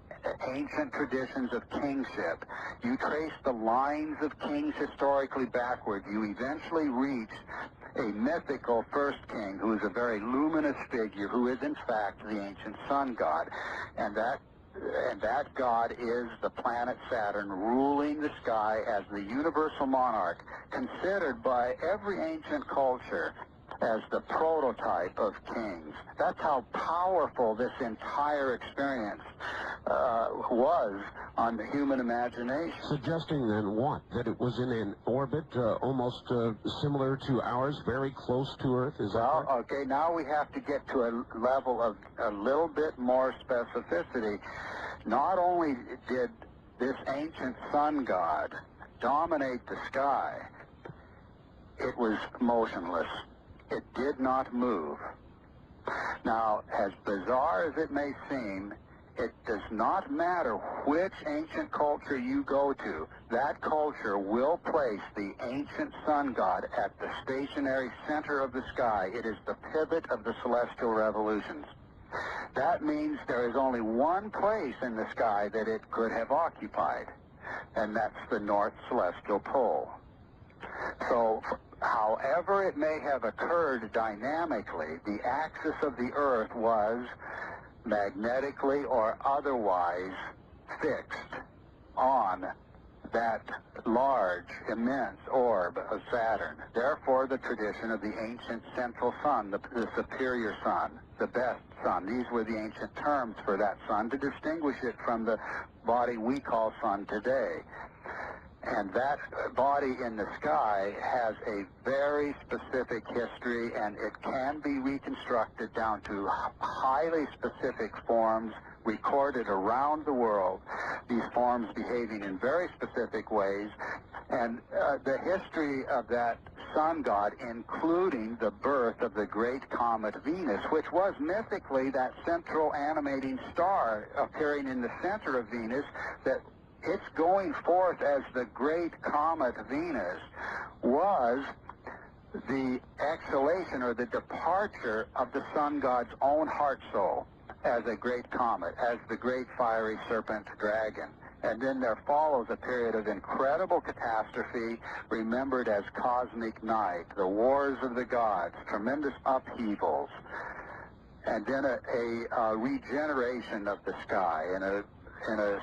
ancient traditions of kingship, you trace the lines of kings historically backward, you eventually reach a mythical first king who is a very luminous figure, who is in fact the ancient sun god. And that god is the planet Saturn, ruling the sky as the universal monarch, considered by every ancient culture as the prototype of kings. That's how powerful this entire experience was on the human imagination. Suggesting then what? That it was in an orbit almost similar to ours, very close to Earth? Is that correct? Okay, now we have to get to a level of a little bit more specificity. Not only did this ancient sun god dominate the sky, it was motionless. It did not move. Now, as bizarre as it may seem, it does not matter which ancient culture you go to. That culture will place the ancient sun god at the stationary center of the sky. It is the pivot of the celestial revolutions. That means there is only one place in the sky that it could have occupied, and that's the North Celestial Pole. So, however it may have occurred dynamically, the axis of the Earth was magnetically or otherwise fixed on that large, immense orb of Saturn. Therefore, the tradition of the ancient central sun, the superior sun, the best sun. These were the ancient terms for that sun to distinguish it from the body we call sun today. And that body in the sky has a very specific history, and it can be reconstructed down to highly specific forms recorded around the world, these forms behaving in very specific ways. And the history of that sun god, including the birth of the great comet Venus, which was mythically that central animating star appearing in the center of Venus, that its going forth as the great comet Venus was the exhalation or the departure of the sun god's own heart soul as a great comet, as the great fiery serpent dragon. And then there follows a period of incredible catastrophe, remembered as cosmic night, the wars of the gods, tremendous upheavals, and then a regeneration of the sky in a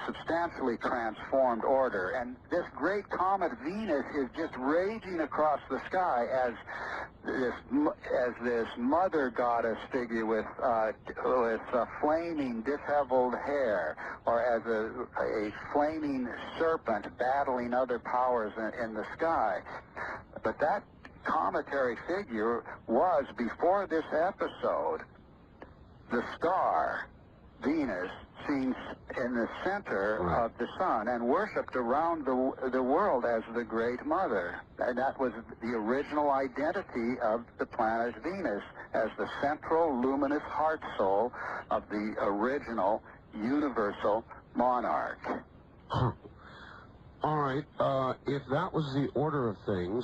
substantially transformed order. And this great comet Venus is just raging across the sky as this mother goddess figure with flaming disheveled hair, or as a flaming serpent battling other powers in the sky. But that cometary figure was, before this episode, the star Venus, seen in the center of the sun and worshipped around the world as the Great Mother. And that was the original identity of the planet Venus, as the central luminous heart soul of the original universal monarch. Huh. All right. If that was the order of things,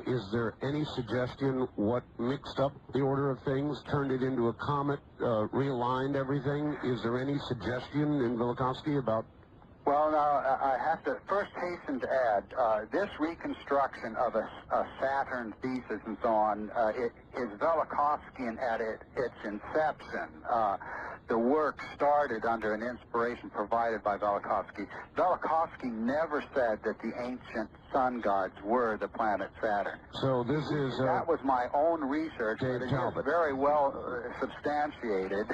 is there any suggestion what mixed up the order of things, turned it into a comet, realigned everything? Is there any suggestion in Velikovsky about? Well, now, I have to first hasten to add, this reconstruction of a Saturn thesis and so on, it is Velikovskyan at its inception. The work started under an inspiration provided by Velikovsky. Velikovsky never said that the ancient sun gods were the planet Saturn. So this is... that was my own research, but it is very well substantiated.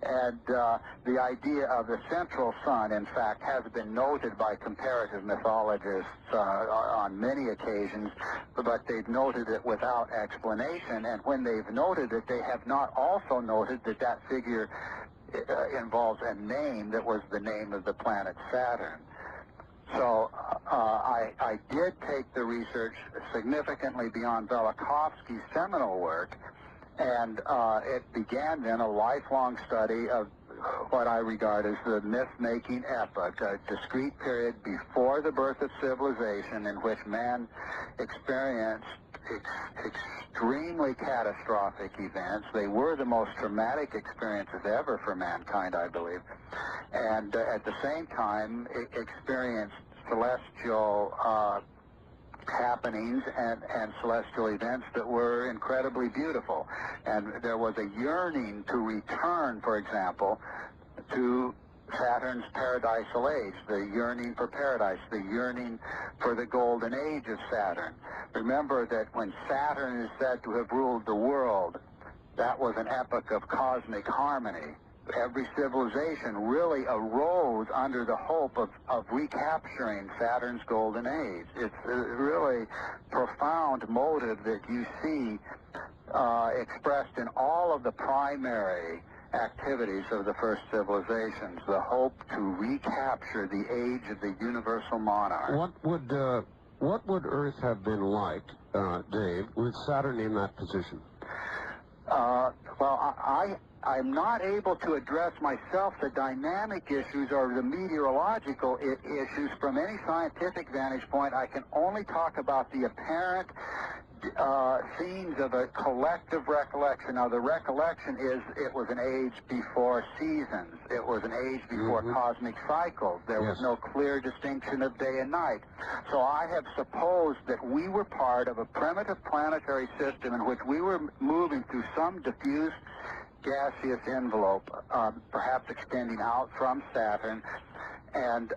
And the idea of the central sun, in fact, has been noted by comparative mythologists on many occasions, but they've noted it without explanation. And when they've noted it, they have not also noted that that figure involves a name that was the name of the planet Saturn. So I did take the research significantly beyond Velikovsky's seminal work, and it began then a lifelong study of what I regard as the myth-making epoch, a discrete period before the birth of civilization in which man experienced extremely catastrophic events. They were the most traumatic experiences ever for mankind, I believe, and at the same time experienced celestial happenings and celestial events that were incredibly beautiful. And there was a yearning to return, for example, to Saturn's paradisal age, the yearning for paradise, the yearning for the golden age of Saturn. Remember that when Saturn is said to have ruled the world, that was an epoch of cosmic harmony. Every civilization really arose under the hope of recapturing Saturn's golden age. It's a really profound motive that you see expressed in all of the primary activities of the first civilizations, the hope to recapture the age of the universal monarch. What would Earth have been like, Dave, with Saturn in that position? Well, I'm not able to address myself the dynamic issues or the meteorological issues from any scientific vantage point. I can only talk about the apparent scenes of a collective recollection. Now, the recollection is it was an age before seasons. It was an age before cosmic cycles. There was no clear distinction of day and night. So I have supposed that we were part of a primitive planetary system in which we were moving through some diffuse gaseous envelope, perhaps extending out from Saturn, and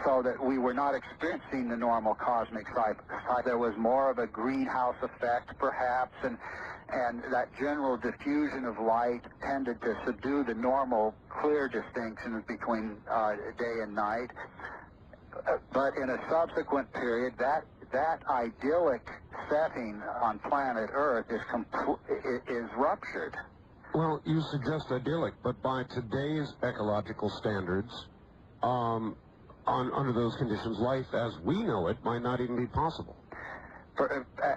so that we were not experiencing the normal cosmic cycle. There was more of a greenhouse effect, perhaps, and that general diffusion of light tended to subdue the normal clear distinctions between day and night. But in a subsequent period, that idyllic setting on planet Earth is ruptured. Well, you suggest idyllic, but by today's ecological standards, under those conditions, life as we know it might not even be possible.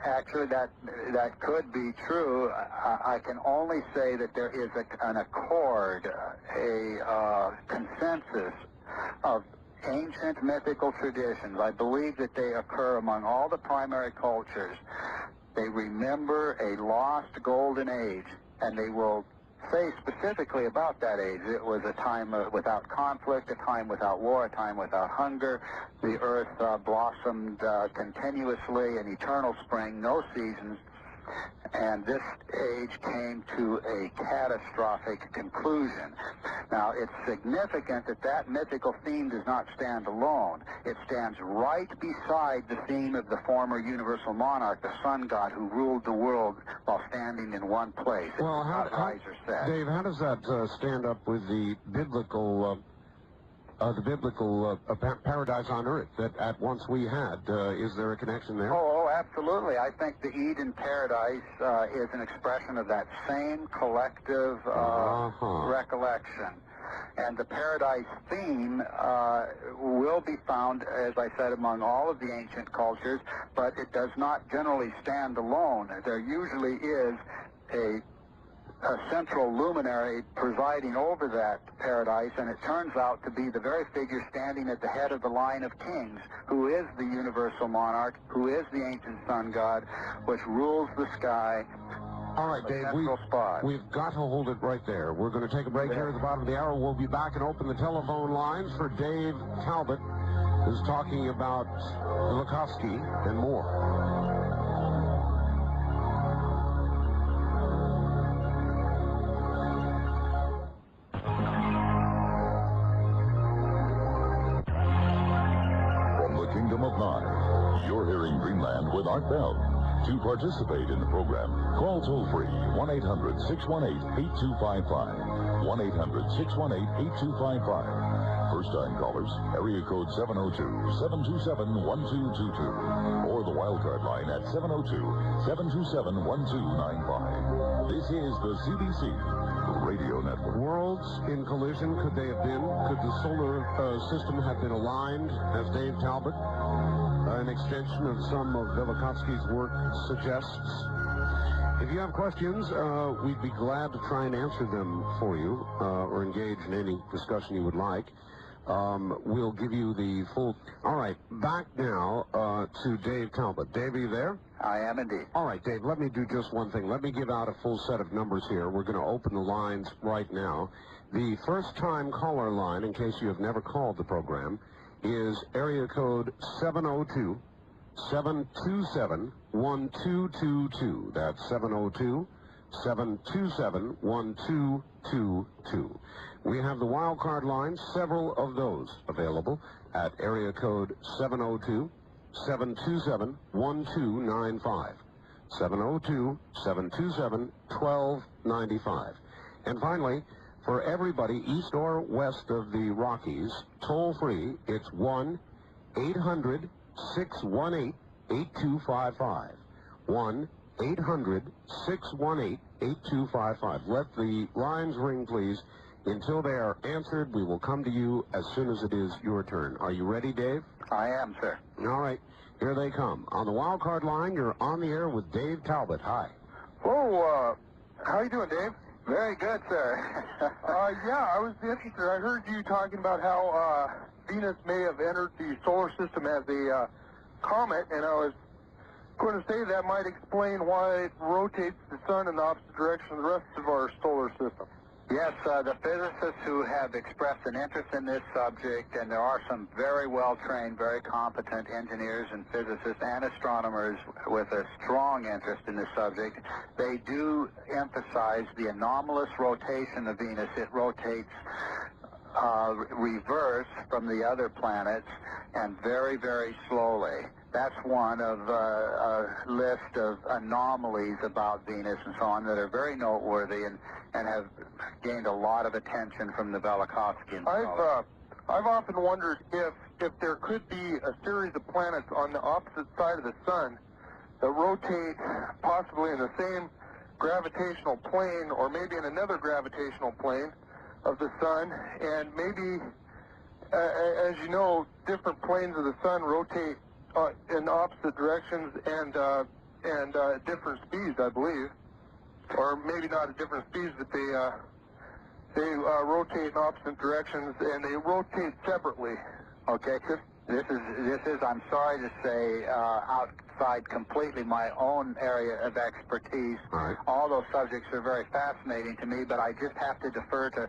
Actually, that could be true. I can only say that there is an accord, a consensus of ancient mythical traditions. I believe that they occur among all the primary cultures. They remember a lost golden age, and they will say specifically about that age. It was a time without conflict, a time without war, a time without hunger. The earth blossomed continuously, an eternal spring, no seasons. And this age came to a catastrophic conclusion. Now, it's significant that that mythical theme does not stand alone. It stands right beside the theme of the former universal monarch, the sun god who ruled the world while standing in one place. Well, Dave, how does that stand up with the biblical paradise on earth that at once we had? Is there a connection there? Oh, absolutely. I think the Eden paradise is an expression of that same collective recollection. And the paradise theme will be found, as I said, among all of the ancient cultures, but it does not generally stand alone. There usually is a central luminary presiding over that paradise, and it turns out to be the very figure standing at the head of the line of kings, who is the universal monarch, who is the ancient sun god, which rules the sky. All right, Dave, we've got to hold it right there. We're going to take a break here at the bottom of the hour. We'll be back and open the telephone lines for Dave Talbet, who's talking about Velikovsky and more. Of Nine. You're hearing Greenland with Art Bell. To participate in the program, call toll-free 1-800-618-8255. 1-800-618-8255. First-time callers, area code 702-727-1222. Or the wildcard line at 702-727-1295. This is the CBC Radio Network. Worlds in collision, could they have been? Could the solar system have been aligned, as Dave Talbot, an extension of some of Velikovsky's work suggests? If you have questions, we'd be glad to try and answer them for you, or engage in any discussion you would like. We'll give you the full... All right, back now to Dave Talbot. Dave, are you there? I am indeed. All right, Dave, let me do just one thing. Let me give out a full set of numbers here. We're going to open the lines right now. The first-time caller line, in case you have never called the program, is area code 702-727-1222. That's 702-727-1222. We have the wild card line, several of those available at area code 702-727-1295. 702-727-1295. And finally, for everybody east or west of the Rockies, toll-free, it's 1-800-618-8255. 1-800-618-8255. Let the lines ring, please. Until they are answered, we will come to you as soon as it is your turn. Are you ready, Dave? I am, sir. All right. Here they come. On the wild card line, you're on the air with Dave Talbot. Hi. Hello, how you doing, Dave? Very good, sir. Yeah, I was interested. I heard you talking about how Venus may have entered the solar system as a comet, and I was going to say that might explain why it rotates the sun in the opposite direction of the rest of our solar system. Yes, the physicists who have expressed an interest in this subject, and there are some very well-trained, very competent engineers and physicists and astronomers with a strong interest in this subject, they do emphasize the anomalous rotation of Venus. It rotates reverse from the other planets and very, very slowly. That's one of a list of anomalies about Venus and so on that are very noteworthy and have gained a lot of attention from the Velikovsky. I've often wondered if there could be a series of planets on the opposite side of the sun that rotate possibly in the same gravitational plane or maybe in another gravitational plane of the sun, and maybe, as you know, different planes of the sun rotate in opposite directions and at different speeds, I believe, or maybe not at different speeds, but they rotate in opposite directions and they rotate separately. Okay. This is, I'm sorry to say, outside completely my own area of expertise. All right. All those subjects are very fascinating to me, but I just have to defer to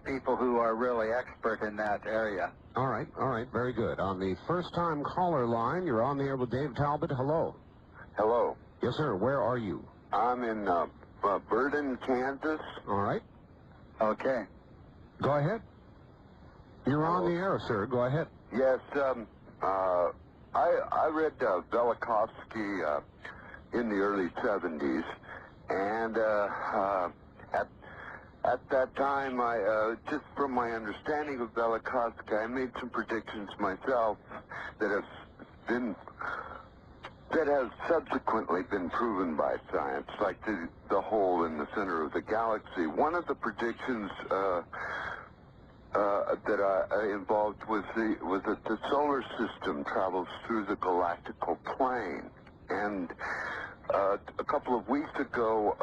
people who are really expert in that area. All right, very good. On the first-time caller line, you're on the air with Dave Talbot. Hello. Hello. Yes, sir. Where are you? I'm in Burden, Kansas. All right. Okay. Go ahead. You're on the air, sir. Go ahead. Yes, I read Velikovsky in the early 70s, and at that time, I just from my understanding of Velikovsky, I made some predictions myself that have subsequently been proven by science, like the hole in the center of the galaxy. One of the predictions that I involved was that the solar system travels through the galactical plane. And a couple of weeks ago,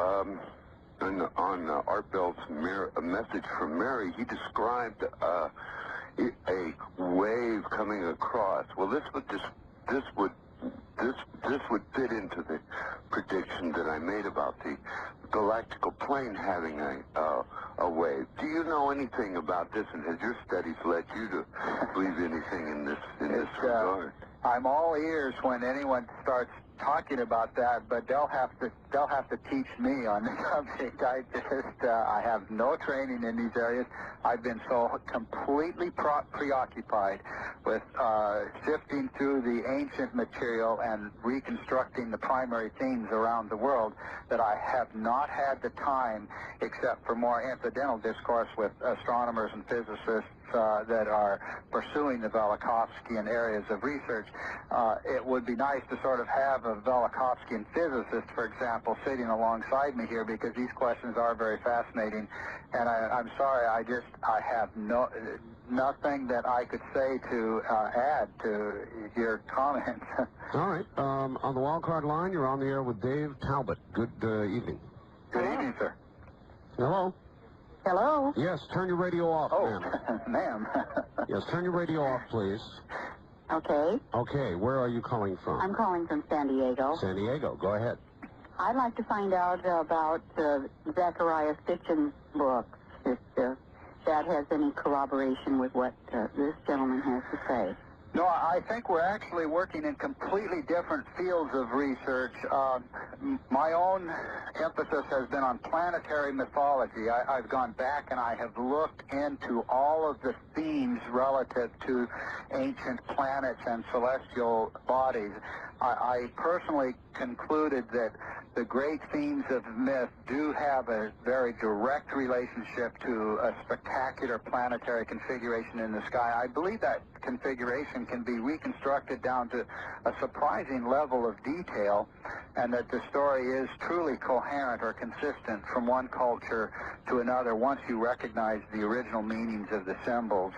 on Art Bell's A Message from Mary, he described a wave coming across. Well, this would fit into the prediction that I made about the galactical plane having a wave. Do you know anything about this, and has your studies led you to believe anything in this regard? I'm all ears when anyone starts talking about that, but they'll have to teach me on the subject. I have no training in these areas. I've been so completely preoccupied with sifting through the ancient material and reconstructing the primary themes around the world that I have not had the time, except for more incidental discourse with astronomers and physicists that are pursuing the Velikovskyan areas of research. It would be nice to sort of have a Velikovskyan physicist, for example, sitting alongside me here, because these questions are very fascinating. And I'm sorry, I have nothing that I could say to add to your comments. All right. On the wildcard line, you're on the air with Dave Talbot. Good evening. Good evening, sir. Hello? Hello? Yes, turn your radio off, ma'am. Ma'am. Yes, turn your radio off, please. Okay. Okay, where are you calling from? I'm calling from San Diego. San Diego. Go ahead. I'd like to find out about Zechariah Sitchin's book, if that has any corroboration with what this gentleman has to say. No, I think we're actually working in completely different fields of research. My own emphasis has been on planetary mythology. I've gone back and I have looked into all of the themes relative to ancient planets and celestial bodies. I personally concluded that the great themes of myth do have a very direct relationship to a spectacular planetary configuration in the sky. I believe that configuration can be reconstructed down to a surprising level of detail, and that the story is truly coherent or consistent from one culture to another once you recognize the original meanings of the symbols.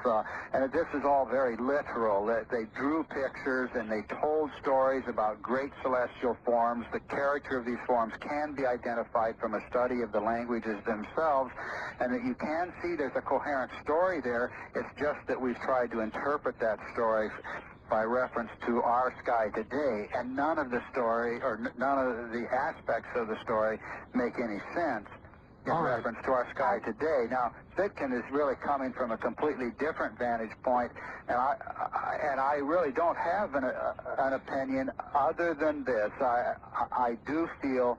And this is all very literal. They drew pictures and they told stories about great celestial forms. The character of these forms can be identified from a study of the languages themselves, and that you can see there's a coherent story there. It's just that we've tried to interpret that story by reference to our sky today, and none of the story, or none of the aspects of the story make any sense in reference to our sky today. Now, Sitchin is really coming from a completely different vantage point, and I really don't have an opinion other than this. I do feel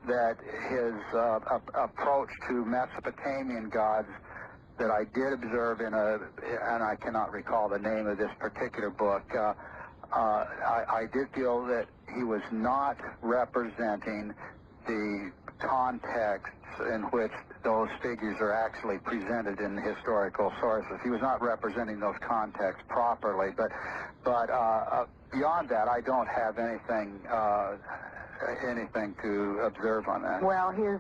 that his approach to Mesopotamian gods that I did observe and I cannot recall the name of this particular book, I did feel that he was not representing the context in which those figures are actually presented in historical sources. He was not representing those contexts properly, but beyond that, I don't have anything to observe on that. Well, his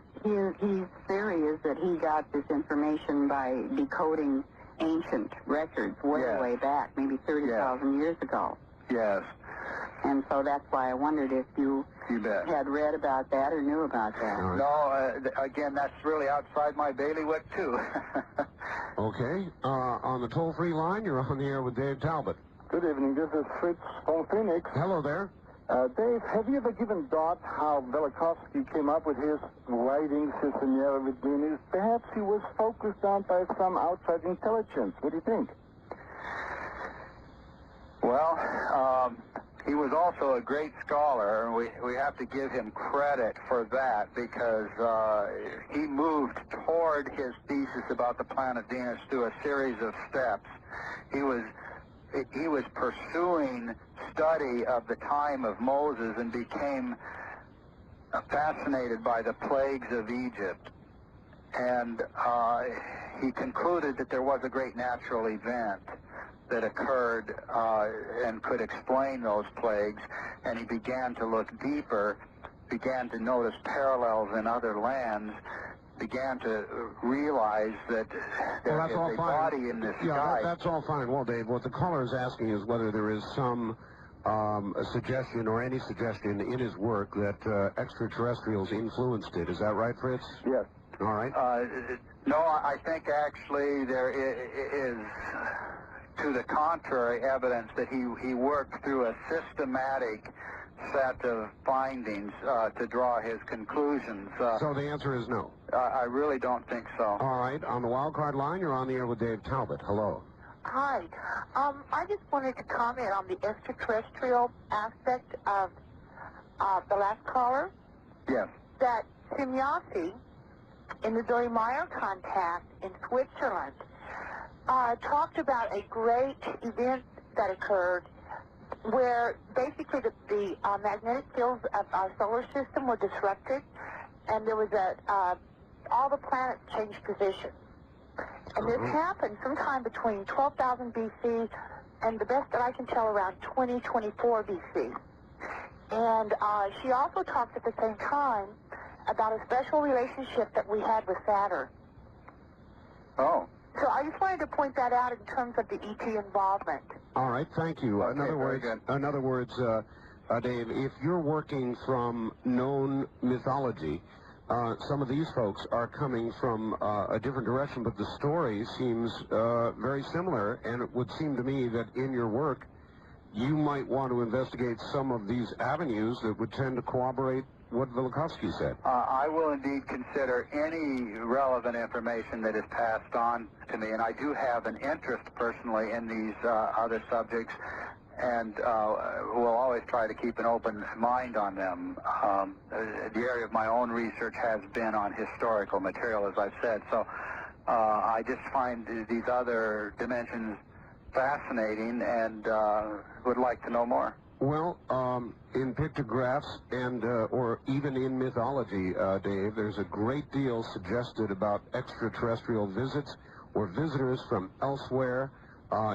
theory is that he got this information by decoding ancient records way back, maybe 30,000 years ago. Yes. And so that's why I wondered if you had read about that or knew about that. Right. No, again, that's really outside my bailiwick, too. Okay. On the toll-free line, you're on the air with Dave Talbot. Good evening. This is Fritz from Phoenix. Hello there. Dave, have you ever given thought how Velikovsky came up with his writing system here with Venus? Perhaps he was focused on by some outside intelligence. What do you think? Well, he was also a great scholar, and we have to give him credit for that, because he moved toward his thesis about the planet Venus through a series of steps. He was pursuing study of the time of Moses and became fascinated by the plagues of Egypt. And he concluded that there was a great natural event that occurred and could explain those plagues, and he began to look deeper, began to notice parallels in other lands, began to realize that there is a body in the sky. That's all fine. Well, Dave, what the caller is asking is whether there is some a suggestion or any suggestion in his work that extraterrestrials influenced it. Is that right, Fritz? Yes. All right. No, I think actually there is, to the contrary, evidence that he worked through a systematic set of findings to draw his conclusions. So the answer is no? I really don't think so. All right. On the wild card line, you're on the air with Dave Talbot. Hello. Hi. I just wanted to comment on the extraterrestrial aspect of the last caller. Yes. That Semyasi, in the Zoe Meyer contact in Switzerland, talked about a great event that occurred where basically the magnetic fields of our solar system were disrupted, and there was all the planets changed position. And this happened sometime between 12,000 BC and the best that I can tell around 2024 BC. And she also talked at the same time about a special relationship that we had with Saturn. Oh. So I just wanted to point that out in terms of the ET involvement. All right, thank you. Okay, in other words, Dave, if you're working from known mythology, some of these folks are coming from a different direction, but the story seems very similar, and it would seem to me that in your work, you might want to investigate some of these avenues that would tend to corroborate what Velikovsky said. I will indeed consider any relevant information that is passed on to me, and I do have an interest personally in these other subjects, and will always try to keep an open mind on them. The area of my own research has been on historical material, as I've said, so I just find these other dimensions fascinating and would like to know more. Well, in pictographs and or even in mythology, Dave, there's a great deal suggested about extraterrestrial visits or visitors from elsewhere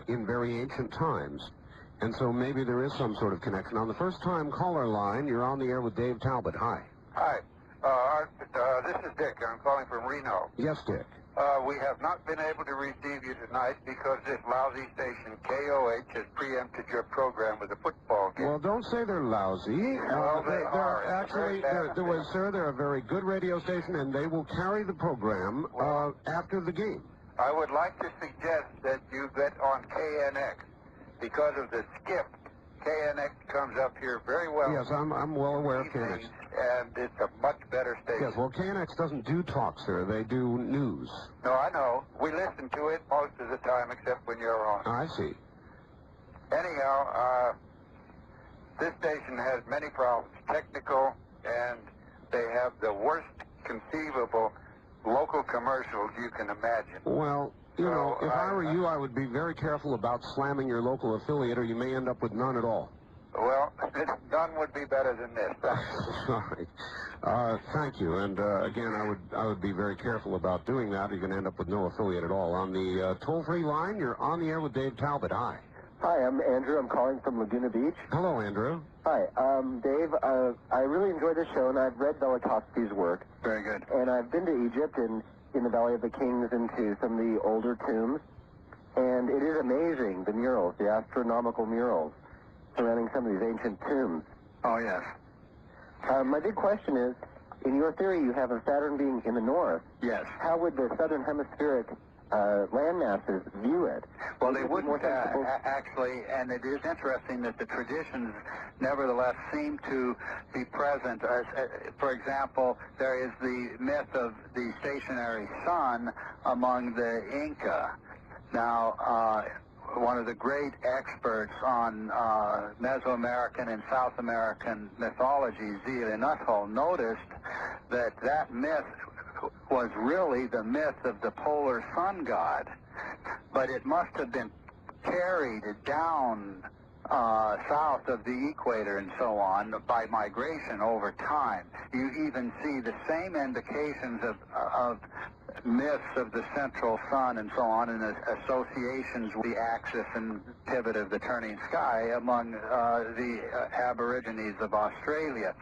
in very ancient times. And so maybe there is some sort of connection. On the first-time caller line, you're on the air with Dave Talbot. Hi. Hi. This is Dick. I'm calling from Reno. Yes, Dick. We have not been able to receive you tonight because this lousy station, KOH, has preempted your program with a football game. Well, don't say they're lousy. Well, they are. Actually, they're a very good radio station, and they will carry the program after the game. I would like to suggest that you get on KNX because of the skip. KNX comes up here very well. Yes, I'm well aware of KNX. And it's a much better station. Yes, well, KNX doesn't do talk, sir. They do news. No, I know. We listen to it most of the time, except when you're on. I see. Anyhow, this station has many problems, technical, and they have the worst conceivable local commercials you can imagine. Well, you know, if I were you, I would be very careful about slamming your local affiliate, or you may end up with none at all. Well, none would be better than this. Sorry. Thank you. And again, I would be very careful about doing that. You're going to end up with no affiliate at all. On the toll-free line, you're on the air with Dave Talbot. Hi. Hi, I'm Andrew. I'm calling from Laguna Beach. Hello, Andrew. Hi. Dave, I really enjoy the show, and I've read Velikovsky's work. Very good. And I've been to Egypt and in the Valley of the Kings into some of the older tombs. And it is amazing, the murals, the astronomical murals surrounding some of these ancient tombs. Oh, yes. My big question is, in your theory, you have a Saturn being in the north. Yes. How would the southern hemispheric land masses view it. Well, they wouldn't actually, and it is interesting that the traditions nevertheless seem to be present. For example, there is the myth of the stationary sun among the Inca. Now, one of the great experts on Mesoamerican and South American mythology, Zelia Nuttall, noticed that that myth was really the myth of the polar sun god, but it must have been carried down south of the equator and so on by migration over time. You even see the same indications of myths of the central sun and so on, and associations with the axis and pivot of the turning sky among the Aborigines of Australia.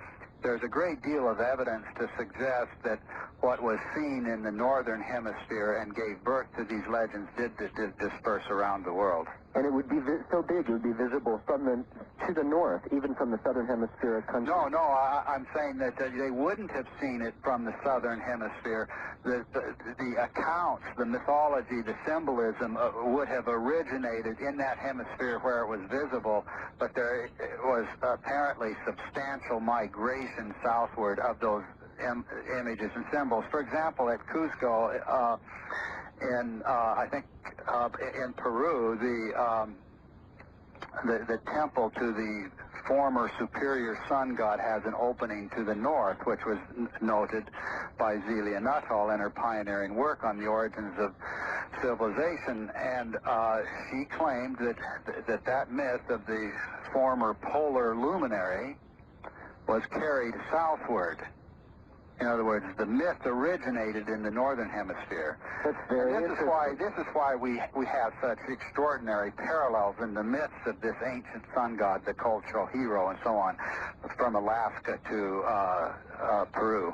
There's a great deal of evidence to suggest that what was seen in the northern hemisphere and gave birth to these legends did disperse around the world. And it would be so big, it would be visible from to the north, even from the southern hemisphere country. No, I'm saying that they wouldn't have seen it from the southern hemisphere. The accounts, the mythology, the symbolism would have originated in that hemisphere where it was visible, but there was apparently substantial migration southward of those images and symbols. For example, at Cusco, I think in Peru, the temple to the former superior sun god has an opening to the north, which was noted by Zelia Nuttall in her pioneering work on the origins of civilization, and she claimed that myth of the former polar luminary was carried southward. In other words, the myth originated in the northern hemisphere. That's very interesting. This is why we have such extraordinary parallels in the myths of this ancient sun god, the cultural hero, and so on, from Alaska to Peru.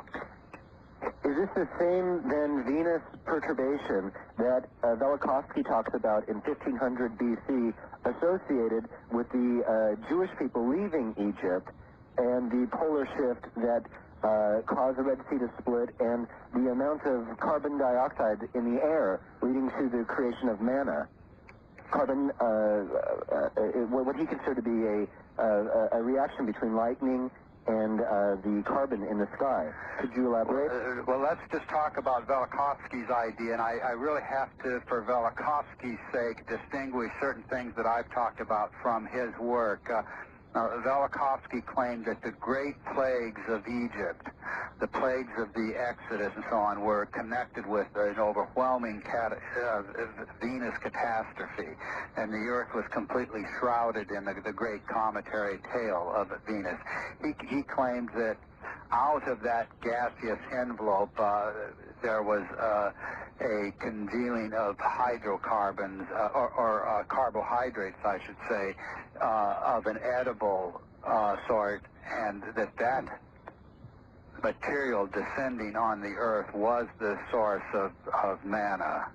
Is this the same, then, Venus perturbation that Velikovsky talks about in 1500 BC, associated with the Jewish people leaving Egypt and the polar shift that caused the Red Sea to split, and the amount of carbon dioxide in the air leading to the creation of manna? Carbon, what he considered to be a reaction between lightning and the carbon in the sky. Could you elaborate? Well, let's just talk about Velikovsky's idea, and I really have to, for Velikovsky's sake, distinguish certain things that I've talked about from his work. Velikovsky claimed that the great plagues of Egypt, the plagues of the Exodus and so on, were connected with an overwhelming Venus catastrophe, and the Earth was completely shrouded in the great cometary tail of Venus. He claimed that out of that gaseous envelope, there was a congealing of hydrocarbons, or carbohydrates, I should say, of an edible sort, and that material descending on the Earth was the source of manna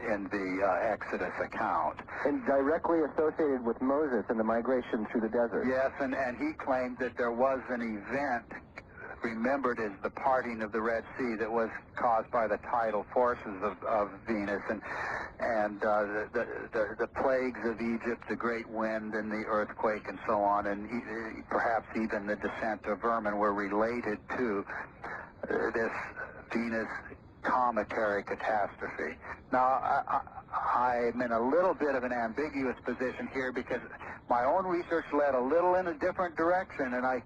in the Exodus account. And directly associated with Moses and the migration through the desert. Yes, and he claimed that there was an event remembered as the parting of the Red Sea that was caused by the tidal forces of Venus, and the plagues of Egypt, the great wind and the earthquake and so on, and perhaps even the descent of vermin were related to this Venus cometary catastrophe. Now, I'm in a little bit of an ambiguous position here because my own research led a little in a different direction, and I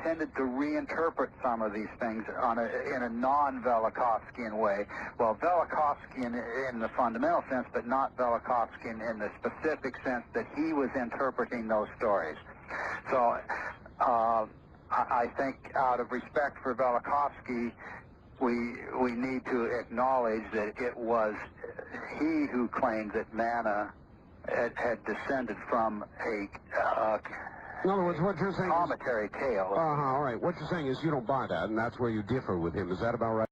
tended to reinterpret some of these things in a non-Velikovskyan way. Well, Velikovskyan in the fundamental sense, but not Velikovskyan in the specific sense that he was interpreting those stories. So I think out of respect for Velikovsky, we need to acknowledge that it was he who claimed that manna had descended from a in other words, what you're saying cometary tail. All right. What you're saying is you don't buy that, and that's where you differ with him. Is that about right?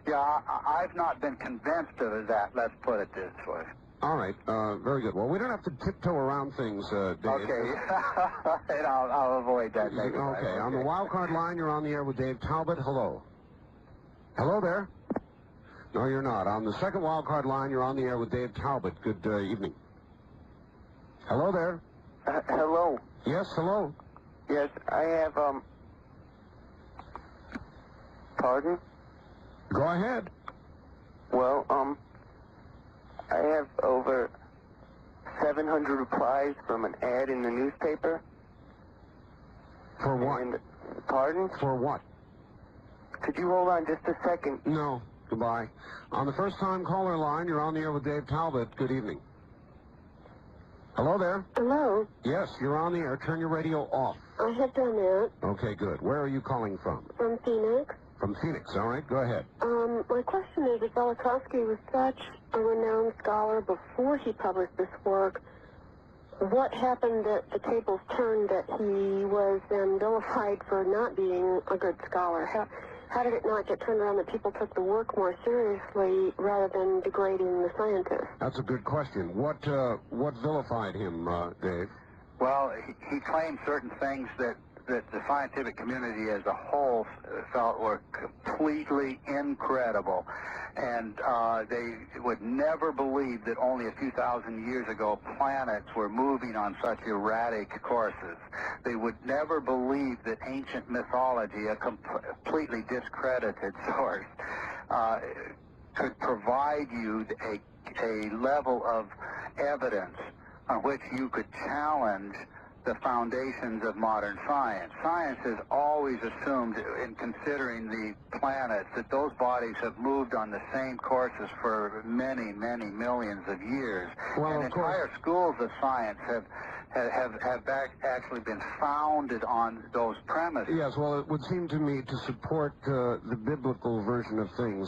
Yeah, I've not been convinced of that. Let's put it this way. All right. Very good. Well, we don't have to tiptoe around things, Dave. Okay. And I'll avoid that. Okay. On the wild card line, you're on the air with Dave Talbot. Hello. Hello there. No, you're not. On the second wildcard line, you're on the air with Dave Talbot. Good evening. Hello there. Hello. Yes, hello. Yes, I have, pardon? Go ahead. Well, I have over 700 replies from an ad in the newspaper. For what? And, pardon? For what? Could you hold on just a second? No. Goodbye. On the first-time caller line, you're on the air with Dave Talbot. Good evening. Hello there. Hello. Yes, you're on the air. Turn your radio off. I have done that. Okay, good. Where are you calling from? From Phoenix. From Phoenix. All right, go ahead. My question is, if Velikovsky was such a renowned scholar before he published this work, what happened that the tables turned that he was then vilified for not being a good scholar? How did it not get turned around that people took the work more seriously rather than degrading the scientist? That's a good question. What vilified him, Dave? Well, he claimed certain things that the scientific community as a whole felt were completely incredible. And they would never believe that only a few thousand years ago planets were moving on such erratic courses. They would never believe that ancient mythology, a completely discredited source, could provide you a level of evidence on which you could challenge the foundations of modern science. Science has always assumed, in considering the planets, that those bodies have moved on the same courses for many, many millions of years. Well, and entire schools of science have actually been founded on those premises. Yes, well, it would seem to me to support the biblical version of things,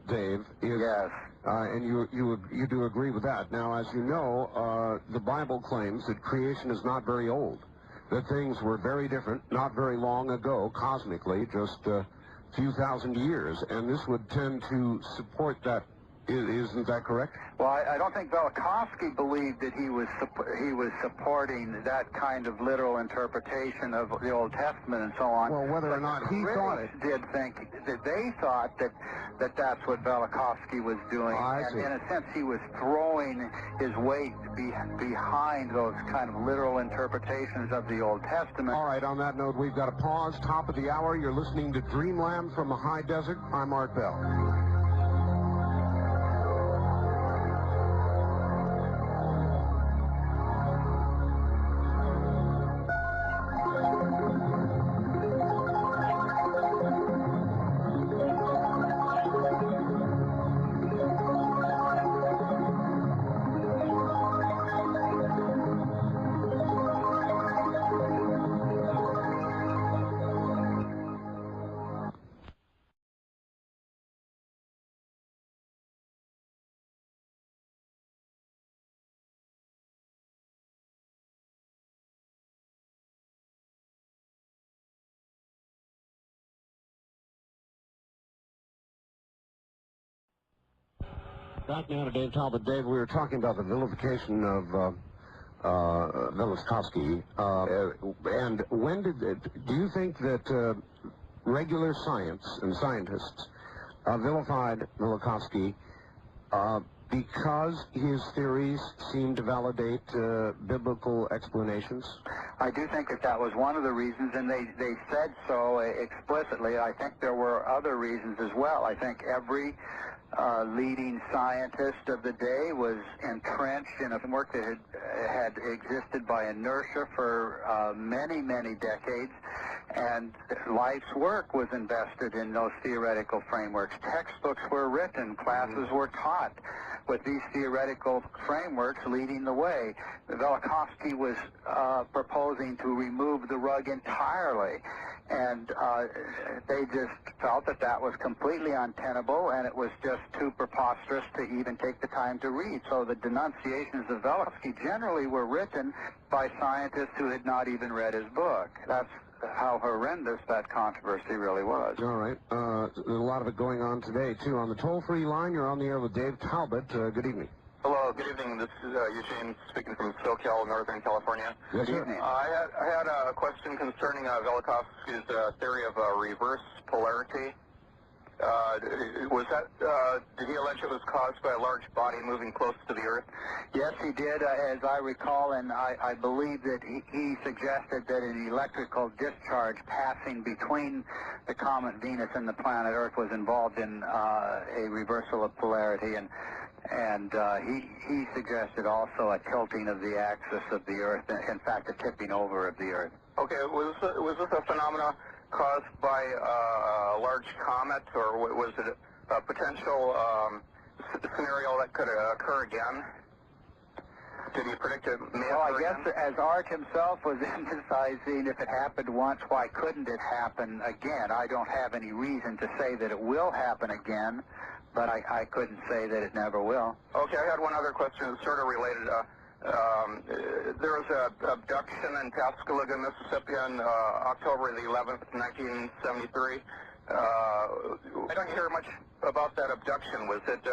Dave. Yes. And you do agree with that. Now, as you know, the Bible claims that creation is not very old, that things were very different not very long ago, cosmically, just a few thousand years, and this would tend to support that. Isn't that correct? Well, I don't think Velikovsky believed that he was supporting that kind of literal interpretation of the Old Testament and so on. Well, whether or not he thought it, did think that they thought that that's what Velikovsky was doing. And in a sense, he was throwing his weight behind those kind of literal interpretations of the Old Testament. All right. On that note, we've got to pause. Top of the hour. You're listening to Dreamland from the High Desert. I'm Art Bell. Back now to Dave Talbot. Dave, we were talking about the vilification of Velikovsky. And when do you think that regular science and scientists vilified Velikovsky because his theories seem to validate biblical explanations? I do think that was one of the reasons, and they said so explicitly. I think there were other reasons as well. I think every leading scientist of the day was entrenched in a work that had existed by inertia for many, many decades, and life's work was invested in those theoretical frameworks. Textbooks were written, classes were taught with these theoretical frameworks leading the way. Velikovsky was proposing to remove the rug entirely, and they just felt that was completely untenable, and it was just too preposterous to even take the time to read. So the denunciations of Velikovsky generally were written by scientists who had not even read his book. That's how horrendous that controversy really was. All right. There's a lot of it going on today, too. On the toll-free line, you're on the air with Dave Talbot. Good evening. Hello, good evening. This is Eugene speaking from SoCal, Northern California. Yes, sir. I had a question concerning Velikovsky's theory of reverse polarity. Did he allege it was caused by a large body moving close to the Earth? Yes, he did, as I recall, and I believe that he suggested that an electrical discharge passing between the comet Venus and the planet Earth was involved in a reversal of polarity, and he suggested also a tilting of the axis of the Earth, in fact, a tipping over of the Earth. Okay, was this a phenomena caused by a large comet, or was it a potential scenario that could occur again? Did he predict it may occur Well, I guess again? as Art himself was emphasizing, if it happened once, why couldn't it happen again? I don't have any reason to say that it will happen again, but I couldn't say that it never will. Okay, I had one other question that's sort of related. There was an abduction in Pascagoula, Mississippi on October the 11th, 1973. I don't hear much about that abduction. Was it,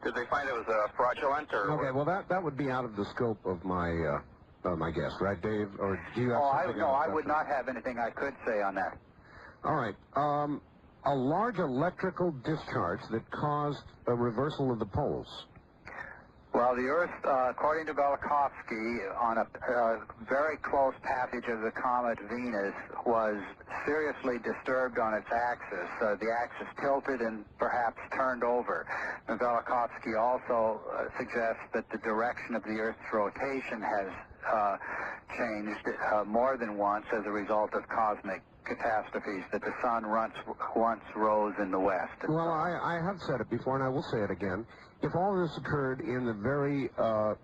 did they find it was fraudulent? Or Okay, well, that would be out of the scope of my guess, right, Dave? Or do you have something else? I would not have anything I could say on that. All right. A large electrical discharge that caused a reversal of the poles. Well, the Earth, according to Velikovsky, on a very close passage of the comet Venus, was seriously disturbed on its axis. The axis tilted and perhaps turned over. And Velikovsky also suggests that the direction of the Earth's rotation has changed more than once as a result of cosmic catastrophes, that the sun once rose in the west. Well, I have said it before, and I will say it again. If all this occurred in the very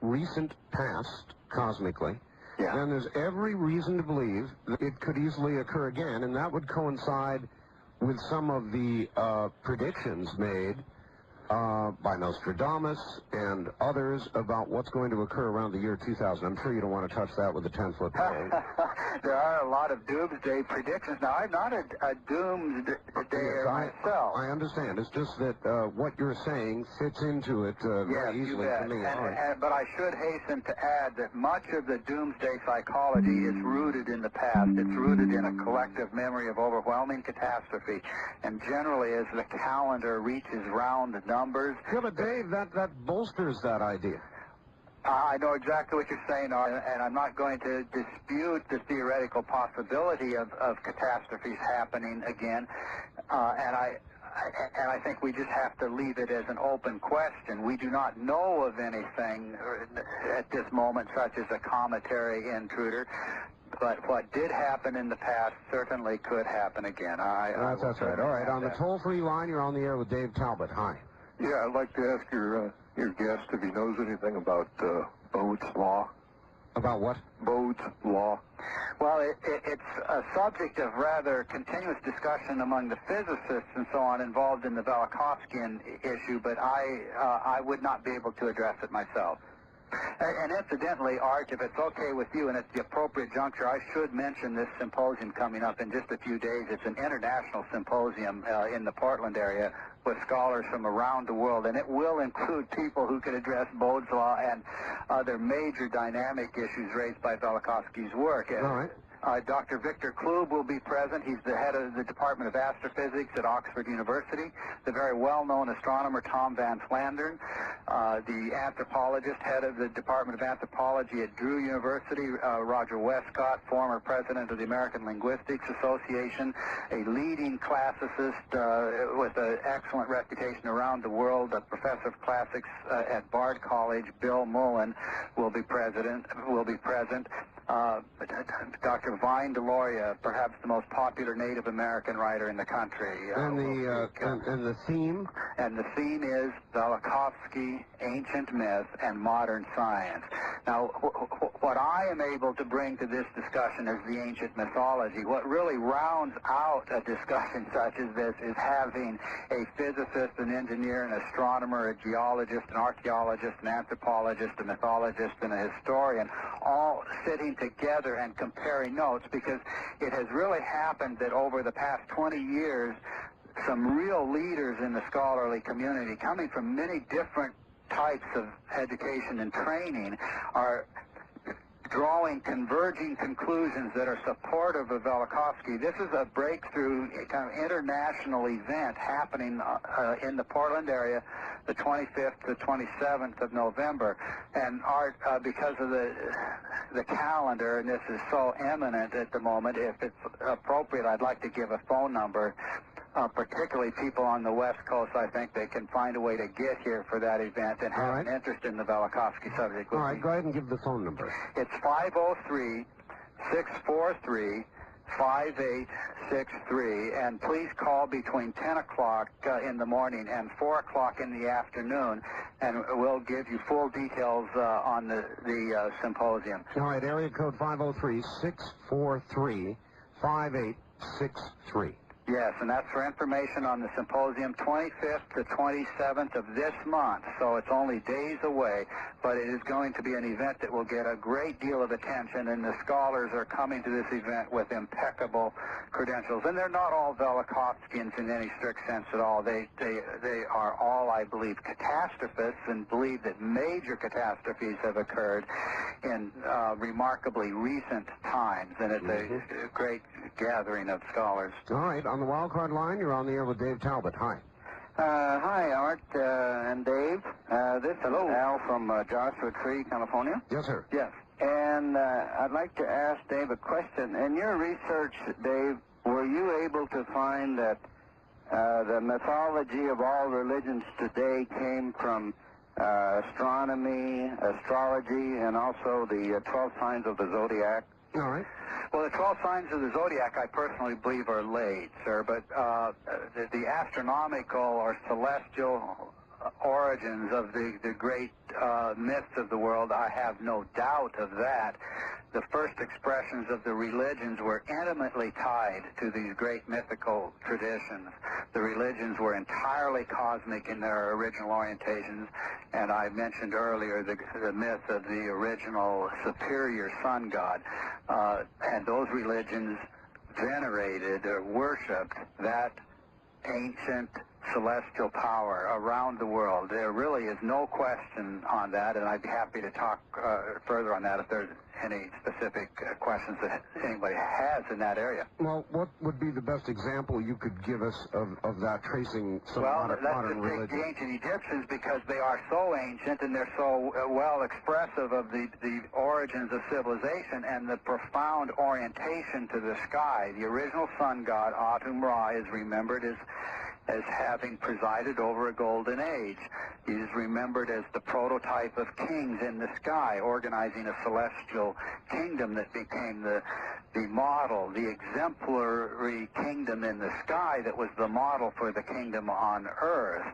recent past, cosmically, then there's every reason to believe that it could easily occur again, and that would coincide with some of the predictions made by Nostradamus and others about what's going to occur around the year 2000. I'm sure you don't want to touch that with a 10-foot pole. There are a lot of doomsday predictions. Now, I'm not a doomsdayer myself. I understand. It's just that what you're saying fits into it very easily for me. But I should hasten to add that much of the doomsday psychology is rooted in the past. It's rooted in a collective memory of overwhelming catastrophe. And generally, as the calendar reaches round numbers... Yeah, but Dave, that bolsters that idea. I know exactly what you're saying, and I'm not going to dispute the theoretical possibility of catastrophes happening again. And I think we just have to leave it as an open question. We do not know of anything at this moment, such as a cometary intruder. But what did happen in the past certainly could happen again. That's right. All right, on the toll-free line, you're on the air with Dave Talbot. Hi. Yeah, I'd like to ask your guest if he knows anything about Bode's law. About what? Bode's law. Well, it's a subject of rather continuous discussion among the physicists and so on involved in the Velikovskyan issue, but I would not be able to address it myself. And incidentally, Art, if it's okay with you and at the appropriate juncture, I should mention this symposium coming up in just a few days. It's an international symposium in the Portland area with scholars from around the world, and it will include people who can address Bode's law and other major dynamic issues raised by Velikovsky's work. All right. Dr. Victor Klub will be present. He's the head of the Department of Astrophysics at Oxford University. The very well-known astronomer Tom Van Flandern, the anthropologist, head of the Department of Anthropology at Drew University, Roger Westcott, former president of the American Linguistics Association, a leading classicist with an excellent reputation around the world, a professor of classics at Bard College, Bill Mullen, will be present. Dr. Vine Deloria, perhaps the most popular Native American writer in the country. And the theme? And the theme is Velikovsky, Ancient Myth, and Modern Science. Now, what I am able to bring to this discussion is the ancient mythology. What really rounds out a discussion such as this is having a physicist, an engineer, an astronomer, a geologist, an archaeologist, an anthropologist, a mythologist, and a historian all sitting together and comparing notes, because it has really happened that over the past 20 years, some real leaders in the scholarly community, coming from many different types of education and training, are drawing converging conclusions that are supportive of Velikovsky. This is a breakthrough kind of international event happening in the Portland area the 25th to 27th of November. And Art, because of the calendar, and this is so eminent at the moment, if it's appropriate, I'd like to give a phone number. Particularly people on the West Coast, I think they can find a way to get here for that event and have an interest in the Velikovsky subject. All right, go ahead and give the phone number. It's 503-643-5863, and please call between 10 o'clock in the morning and 4 o'clock in the afternoon, and we'll give you full details on the symposium. All right, area code 503-643-5863. Yes, and that's for information on the symposium 25th to 27th of this month, so it's only days away, but it is going to be an event that will get a great deal of attention, and the scholars are coming to this event with impeccable credentials. And they're not all Velikovskians in any strict sense at all. They are all, I believe, catastrophists and believe that major catastrophes have occurred in remarkably recent times, and it's a great gathering of scholars. All right, on the wildcard line, you're on the air with Dave Talbot. Hi. Hi, Art and Dave. This is Al from Joshua Tree, California. Yes, sir. Yes. And I'd like to ask Dave a question. In your research, Dave, were you able to find that the mythology of all religions today came from astronomy, astrology, and also the 12 signs of the zodiac? All right. Well, the 12 signs of the zodiac, I personally believe, are late, sir, but the astronomical or celestial origins of the great myths of the world, I have no doubt of that. The first expressions of the religions were intimately tied to these great mythical traditions. The religions were entirely cosmic in their original orientations, and I mentioned earlier the myth of the original superior sun god, and those religions venerated or worshipped that ancient celestial power around the world. There really is no question on that, and I'd be happy to talk further on that if there's any specific questions that anybody has in that area. Well, what would be the best example you could give us of that, tracing some modern religion? The ancient Egyptians, because they are so ancient and they're so well expressive of the origins of civilization and the profound orientation to the sky. The original sun god, Atum-Ra, is remembered as having presided over a golden age. He is remembered as the prototype of kings in the sky, organizing a celestial kingdom that became the model, the exemplary kingdom in the sky that was the model for the kingdom on earth.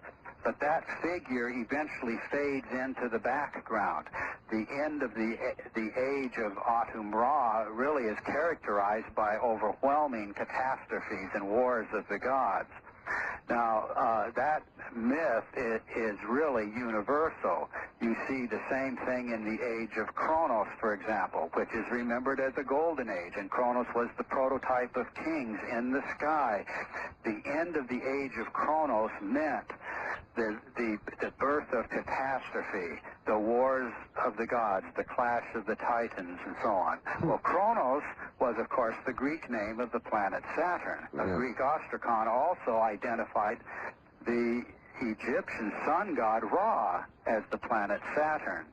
But that figure eventually fades into the background. The end of the age of Atum-Ra really is characterized by overwhelming catastrophes and wars of the gods. Now, that myth is really universal. You see the same thing in the age of Kronos, for example, which is remembered as a golden age, and Kronos was the prototype of kings in the sky. The end of the age of Kronos meant the birth of catastrophe, the wars of the gods, the clash of the titans, and so on. Well, Kronos was, of course, the Greek name of the planet Saturn. The Greek ostracon also identified the Egyptian sun god Ra as the planet Saturn.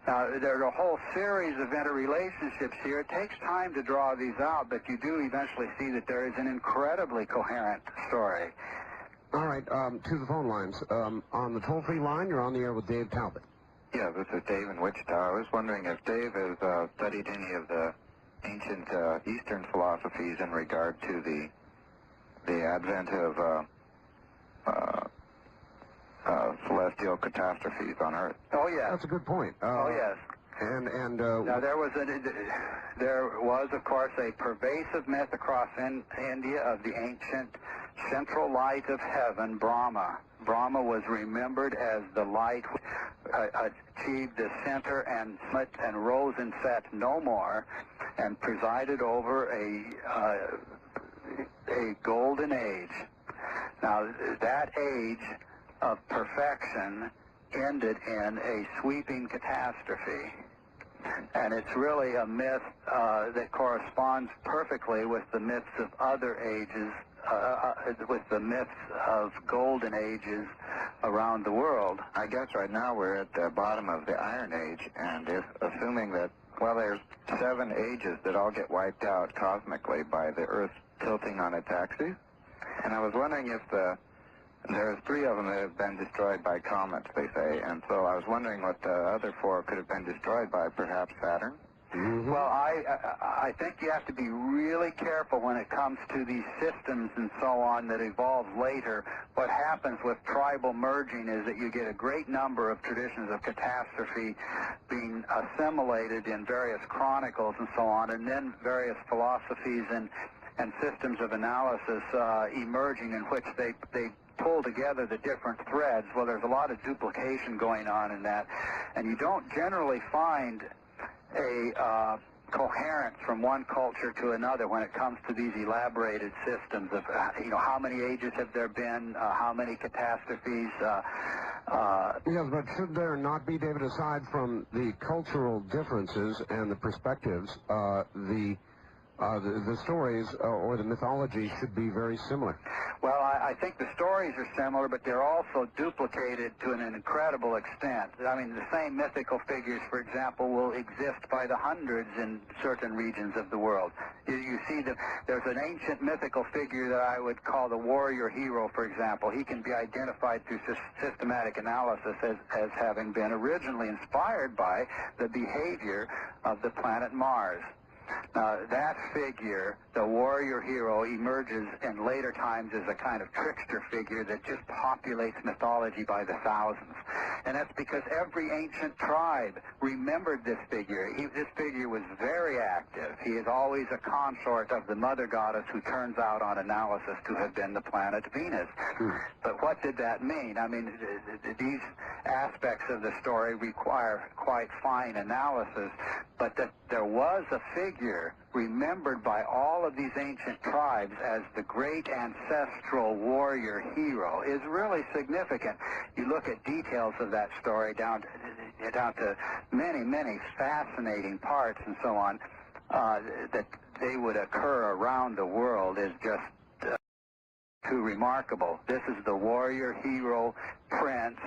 Now, there's a whole series of interrelationships here. It takes time to draw these out, but you do eventually see that there is an incredibly coherent story. All right, to the phone lines. On the toll-free line, you're on the air with Dave Talbot. Yeah, this is Dave in Wichita. I was wondering if Dave has studied any of the ancient Eastern philosophies in regard to the advent of celestial catastrophes on Earth. Oh, yes. That's a good point. Oh, yes. Now, there was, of course, a pervasive myth across India of the ancient central light of heaven, Brahma. Brahma was remembered as the light achieved the center and rose and set no more, and presided over a golden age. Now, that age of perfection ended in a sweeping catastrophe. And it's really a myth that corresponds perfectly with the myths of other ages, with the myths of golden ages around the world. I guess right now we're at the bottom of the Iron Age, and if assuming that, well, there's 7 ages that all get wiped out cosmically by the Earth tilting on its axis, and I was wondering if there's 3 of them that have been destroyed by comets, they say, and so I was wondering what the other 4 could have been destroyed by, perhaps Saturn? Mm-hmm. Well, I think you have to be really careful when it comes to these systems and so on that evolve later. What happens with tribal merging is that you get a great number of traditions of catastrophe being assimilated in various chronicles and so on, and then various philosophies and systems of analysis emerging in which they pull together the different threads. Well, there's a lot of duplication going on in that, and you don't generally find a coherence from one culture to another when it comes to these elaborated systems of, how many ages have there been, how many catastrophes. Yes, but should there not be, David, aside from the cultural differences and the perspectives, the stories or the mythology should be very similar? Well, I think the stories are similar, but they're also duplicated to an incredible extent. I mean, the same mythical figures, for example, will exist by the hundreds in certain regions of the world. You see that there's an ancient mythical figure that I would call the warrior hero, for example. He can be identified through systematic analysis as having been originally inspired by the behavior of the planet Mars. Now, that figure, the warrior hero, emerges in later times as a kind of trickster figure that just populates mythology by the thousands. And that's because every ancient tribe remembered this figure. This figure was very active. He is always a consort of the mother goddess who turns out on analysis to have been the planet Venus. But what did that mean? I mean, these aspects of the story require quite fine analysis, but that there was a figure remembered by all of these ancient tribes as the great ancestral warrior hero is really significant. You look at details of that story down to many, many fascinating parts and so on, that they would occur around the world is just too remarkable. This is the warrior hero prince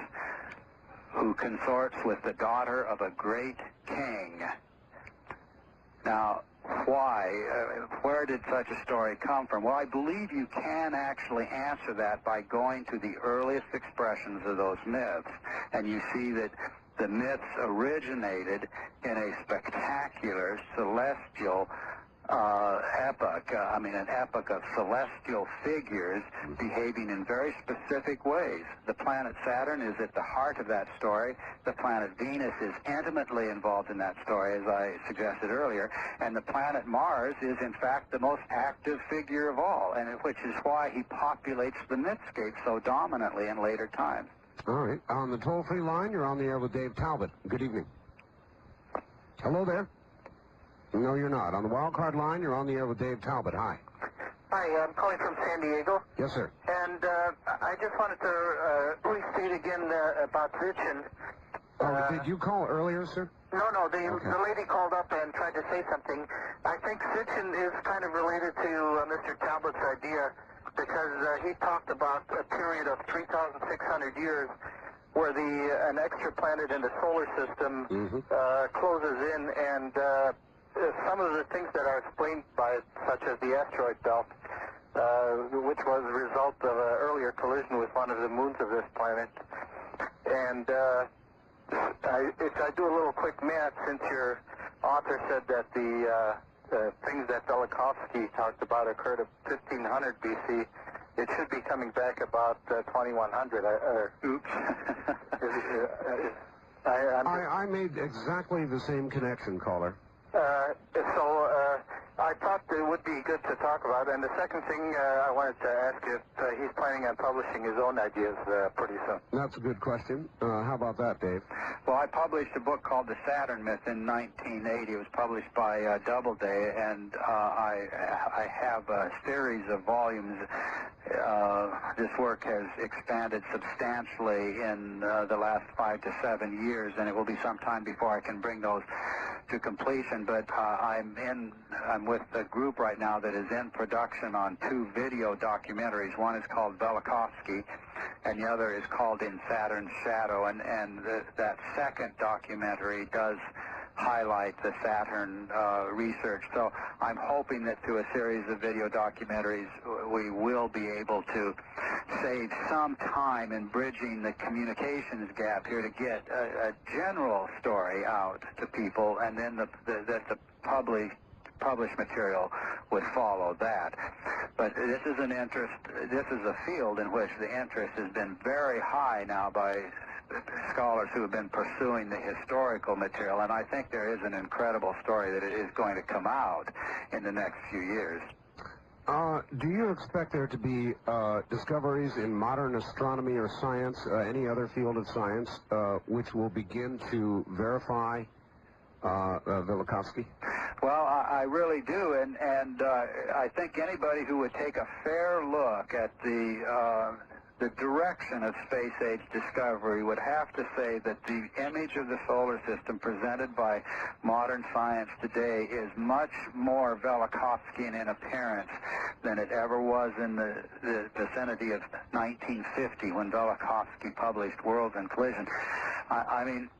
who consorts with the daughter of a great king. Now, why? Where did such a story come from? Well, I believe you can actually answer that by going to the earliest expressions of those myths, and you see that the myths originated in a spectacular celestial epoch, an epoch of celestial figures behaving in very specific ways. The planet Saturn is at the heart of that story. The planet Venus is intimately involved in that story, as I suggested earlier. And the planet Mars is, in fact, the most active figure of all, and which is why he populates the mythscape so dominantly in later times. All right. On the toll-free line, you're on the air with Dave Talbot. Good evening. Hello there. No, you're not. On the wildcard line, you're on the air with Dave Talbot. Hi. Hi, I'm calling from San Diego. Yes, sir. And I just wanted to restate again about Sitchin. Did you call earlier, sir? No, the lady called up and tried to say something. I think Sitchin is kind of related to Mr. Talbot's idea because he talked about a period of 3,600 years where an extra planet in the solar system closes in, and some of the things that are explained by it, such as the asteroid belt, which was a result of an earlier collision with one of the moons of this planet. And if I do a little quick math, since your author said that the things that Velikovsky talked about occurred at 1500 BC, it should be coming back about 2100. Oops. I made exactly the same connection, caller. So I thought it would be good to talk about. And the second thing I wanted to ask if he's planning on publishing his own ideas pretty soon. That's a good question. How about that, Dave? Well, I published a book called The Saturn Myth in 1980. It was published by Doubleday, and I have a series of volumes. This work has expanded substantially in the last 5 to 7 years, and it will be some time before I can bring those to completion, but I'm with a group right now that is in production on 2 video documentaries. One is called Velikovsky, and the other is called In Saturn's Shadow, and that second documentary does highlight the Saturn research. So I'm hoping that through a series of video documentaries we will be able to save some time in bridging the communications gap here to get a general story out to people, and then that the published material would follow that. But this is a field in which the interest has been very high now by scholars who have been pursuing the historical material, and I think there is an incredible story that is going to come out in the next few years. Do you expect there to be discoveries in modern astronomy or science, any other field of science, which will begin to verify Velikovsky? Well, I really do, and I think anybody who would take a fair look at the direction of space-age discovery would have to say that the image of the solar system presented by modern science today is much more Velikovskyan in appearance than it ever was in the vicinity of 1950 when Velikovsky published Worlds in Collision. I mean,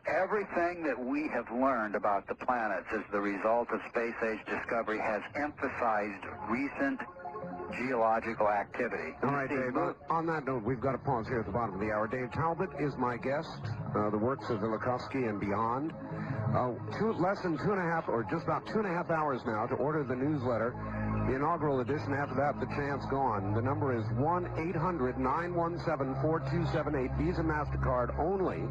everything that we have learned about the planets as the result of space-age discovery has emphasized recent geological activity. All right, Dave, on that note, we've got to pause here at the bottom of the hour. Dave Talbet is my guest, the works of Velikovsky and beyond. Less than 2.5, or just about 2.5 hours now to order the newsletter. The inaugural edition. After that, the chance gone. The number is 1-800-917-4278. Visa MasterCard only.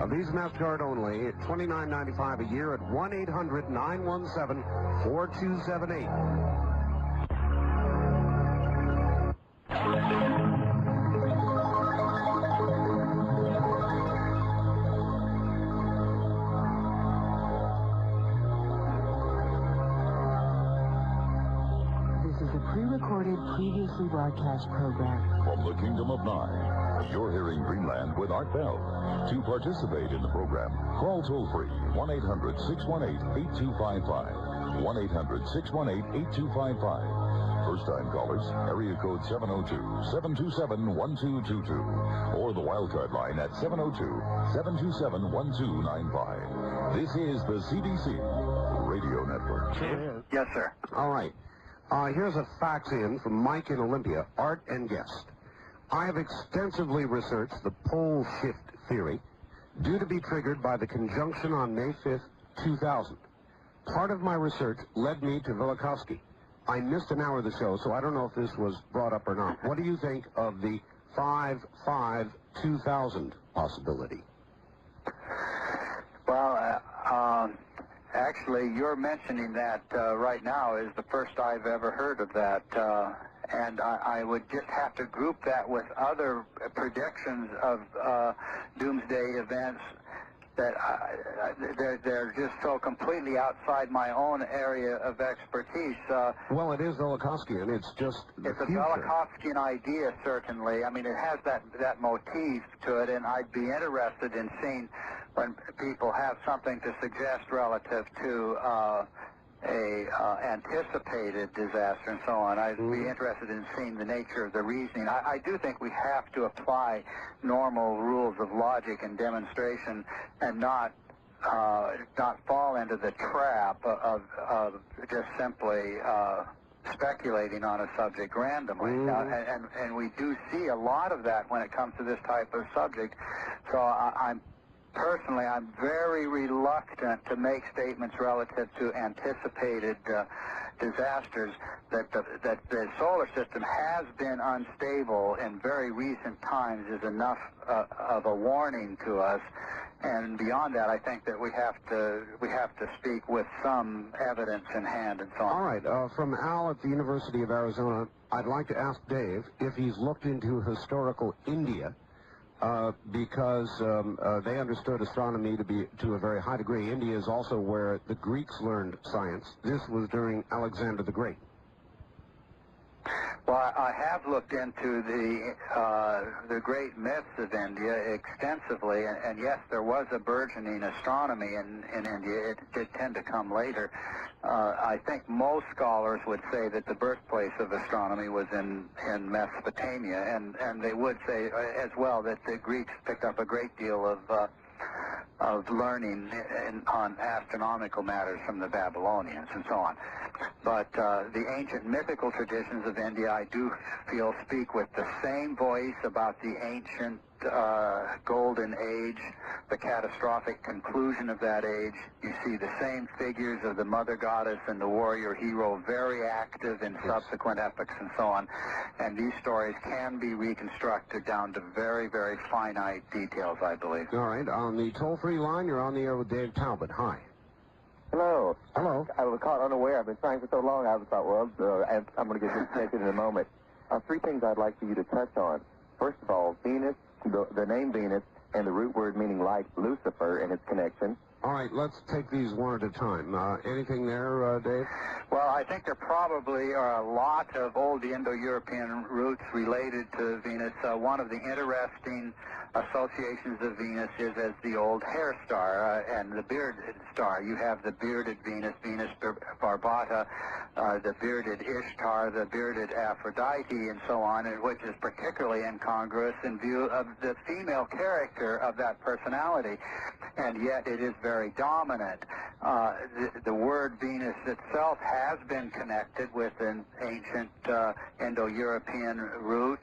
Visa MasterCard only. $29.95 a year at 1-800-917-4278. Pre-recorded, previously broadcast program. From the Kingdom of Nine, you're hearing Greenland with Art Bell. To participate in the program, call toll-free 1-800-618-8255. 1-800-618-8255. First-time callers, area code 702-727-1222. Or the wildcard line at 702-727-1295. This is the CBC Radio Network. Yes, sir. All right. Here's a fax in from Mike in Olympia, Art and guest. I have extensively researched the pole shift theory due to be triggered by the conjunction on May 5th, 2000. Part of my research led me to Velikovsky. I missed an hour of the show, so I don't know if this was brought up or not. What do you think of the 5-5-2000 possibility? Well, actually, you're mentioning that right now is the first I've ever heard of that, and I would just have to group that with other predictions of doomsday events that they're just so completely outside my own area of expertise. Well, it is Velikovskyan. It's just the It's a future. Velikovskyan idea, certainly. I mean, it has that motif to it, and I'd be interested in seeing when people have something to suggest relative to anticipated disaster and so on. I'd be interested in seeing the nature of the reasoning. I do think we have to apply normal rules of logic and demonstration and not fall into the trap of just simply speculating on a subject randomly. And we do see a lot of that when it comes to this type of subject. So I'm very reluctant to make statements relative to anticipated disasters. That the solar system has been unstable in very recent times is enough of a warning to us. And beyond that, I think that we have to speak with some evidence in hand and so on. All right. From Al at the University of Arizona, I'd like to ask Dave if he's looked into historical India. Because they understood astronomy to a very high degree. India is also where the Greeks learned science. This was during Alexander the Great. Well, I have looked into the great myths of India extensively, and yes, there was a burgeoning astronomy in India. It did tend to come later. I think most scholars would say that the birthplace of astronomy was in Mesopotamia, and they would say as well that the Greeks picked up a great deal of learning on astronomical matters from the Babylonians and so on. But the ancient mythical traditions of India, I do feel, speak with the same voice about the ancient golden age, the catastrophic conclusion of that age. You see the same figures of the mother goddess and the warrior hero very active in subsequent epochs and so on. And these stories can be reconstructed down to very, very finite details, I believe. All right. On the toll-free line, you're on the air with Dave Talbot. Hi. Hello. Hello. I was caught unaware. I've been trying for so long. I thought, well, I'm going to get disconnected in a moment. Three things I'd like for you to touch on. First of all, Venus, the name Venus, and the root word meaning light, Lucifer, and its connection. All right, let's take these one at a time. Anything there, Dave? Well, I think there probably are a lot of old Indo-European roots related to Venus. One of the interesting associations of Venus is as the old hair star and the bearded star. You have the bearded Venus, Venus barbata, the bearded Ishtar, the bearded Aphrodite, and so on, which is particularly incongruous in view of the female character of that personality. And yet it is very dominant. The word Venus itself has been connected with an ancient Indo-European root,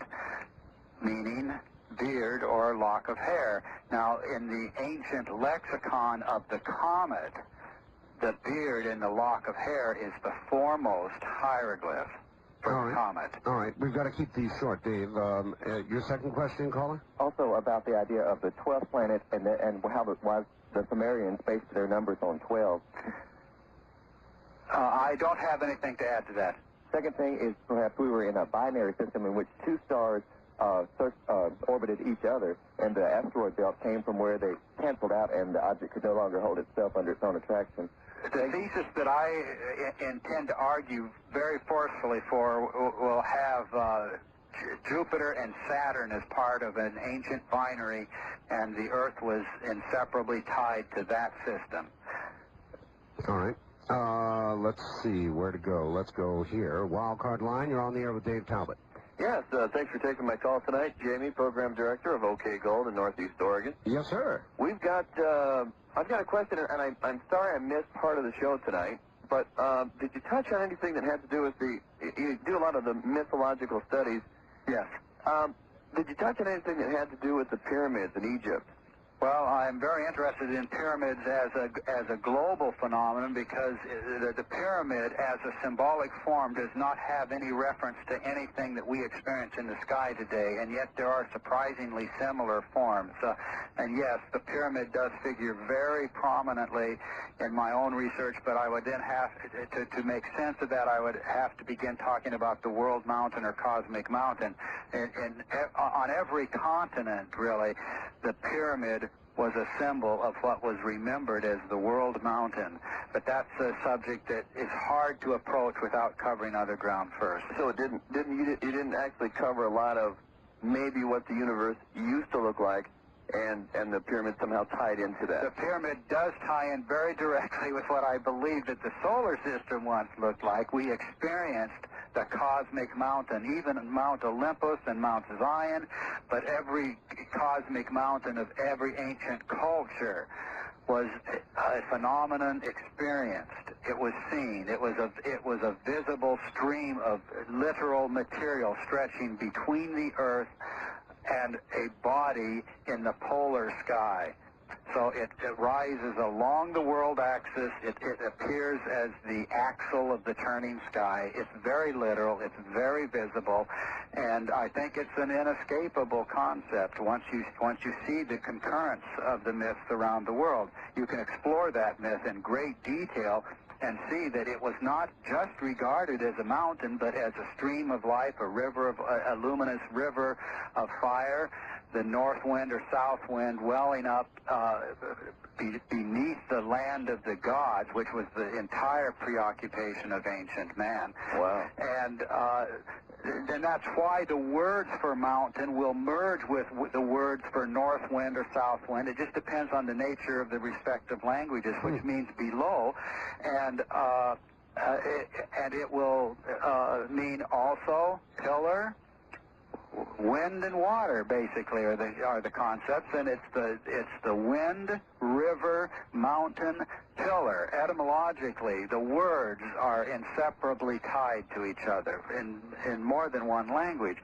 meaning beard or lock of hair. Now, in the ancient lexicon of the comet, the beard and the lock of hair is the foremost hieroglyph for the comet. All right, we've got to keep these short, Dave. Your second question, caller? Also about the idea of the 12th planet and why the Sumerians based their numbers on 12. I don't have anything to add to that. Second thing is perhaps we were in a binary system in which two stars orbited each other, and the asteroid belt came from where they canceled out, and the object could no longer hold itself under its own attraction. The thesis that I intend to argue very forcefully for will have Jupiter and Saturn as part of an ancient binary, and the Earth was inseparably tied to that system. All right. Let's see where to go. Let's go here. Wildcard line, you're on the air with Dave Talbot. Yes, thanks for taking my call tonight. Jamie, Program Director of OK Gold in Northeast Oregon. Yes, sir. I've got a question, and I'm sorry I missed part of the show tonight, but did you touch on anything that had to do with you do a lot of the mythological studies. Yes. Did you touch on anything that had to do with the pyramids in Egypt? Well, I'm very interested in pyramids as a global phenomenon because the pyramid as a symbolic form does not have any reference to anything that we experience in the sky today, and yet there are surprisingly similar forms. And yes, the pyramid does figure very prominently in my own research, but I would then have to make sense of that, I would have to begin talking about the world mountain or cosmic mountain. On every continent, really, the pyramid was a symbol of what was remembered as the world mountain. But that's a subject that is hard to approach without covering other ground first. So it you didn't actually cover a lot of maybe what the universe used to look like, and the pyramid somehow tied into that. The pyramid does tie in very directly with what I believe that the solar system once looked like. We experienced the cosmic mountain, even Mount Olympus and Mount Zion, but every cosmic mountain of every ancient culture was a phenomenon experienced. It was seen. It was a visible stream of literal material stretching between the Earth and a body in the polar sky. So it rises along the world axis. It appears as the axle of the turning sky. It's very literal. It's very visible. And I think it's an inescapable concept. Once you see the concurrence of the myths around the world, you can explore that myth in great detail and see that it was not just regarded as a mountain, but as a stream of life, a luminous river of fire, the north wind or south wind welling up beneath the land of the gods, which was the entire preoccupation of ancient man. Wow. And and that's why the words for mountain will merge with the words for north wind or south wind. It just depends on the nature of the respective languages, which means below, and it will mean also pillar. Wind and water, basically, are the concepts, and it's the wind, river, mountain, pillar. Etymologically, the words are inseparably tied to each other in more than one language,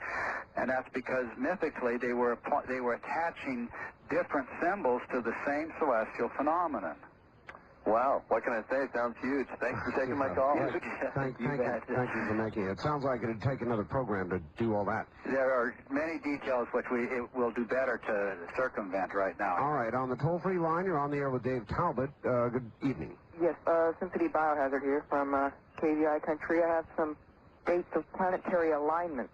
and that's because mythically they were attaching different symbols to the same celestial phenomenon. Wow, what can I say? It sounds huge. Thanks for taking my call. Thank you for making it. It sounds like it'd take another program to do all that. There are many details which it will do better to circumvent right now. All right, on the toll-free line, you're on the air with Dave Talbot. Good evening. Yes, Symphony Biohazard here from KVI Country. I have some dates of planetary alignments.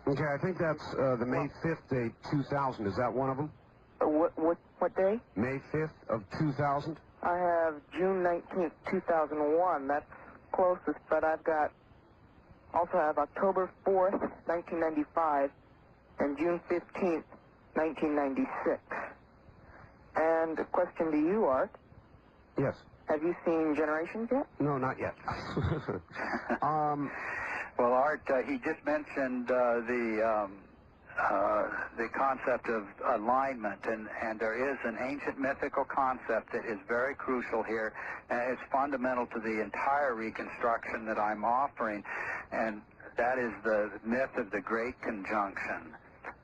Okay, I think that's the May 5th date, 2000. Is that one of them? What day? May 5th of 2000? I have June 19th, 2001. That's closest, but I've also have October 4th, 1995, and June 15th, 1996. And a question to you, Art. Yes. Have you seen Generations yet? No, not yet. Well, Art, he just mentioned the concept of alignment, and there is an ancient mythical concept that is very crucial here, and it's fundamental to the entire reconstruction that I'm offering, and that is the myth of the Great Conjunction.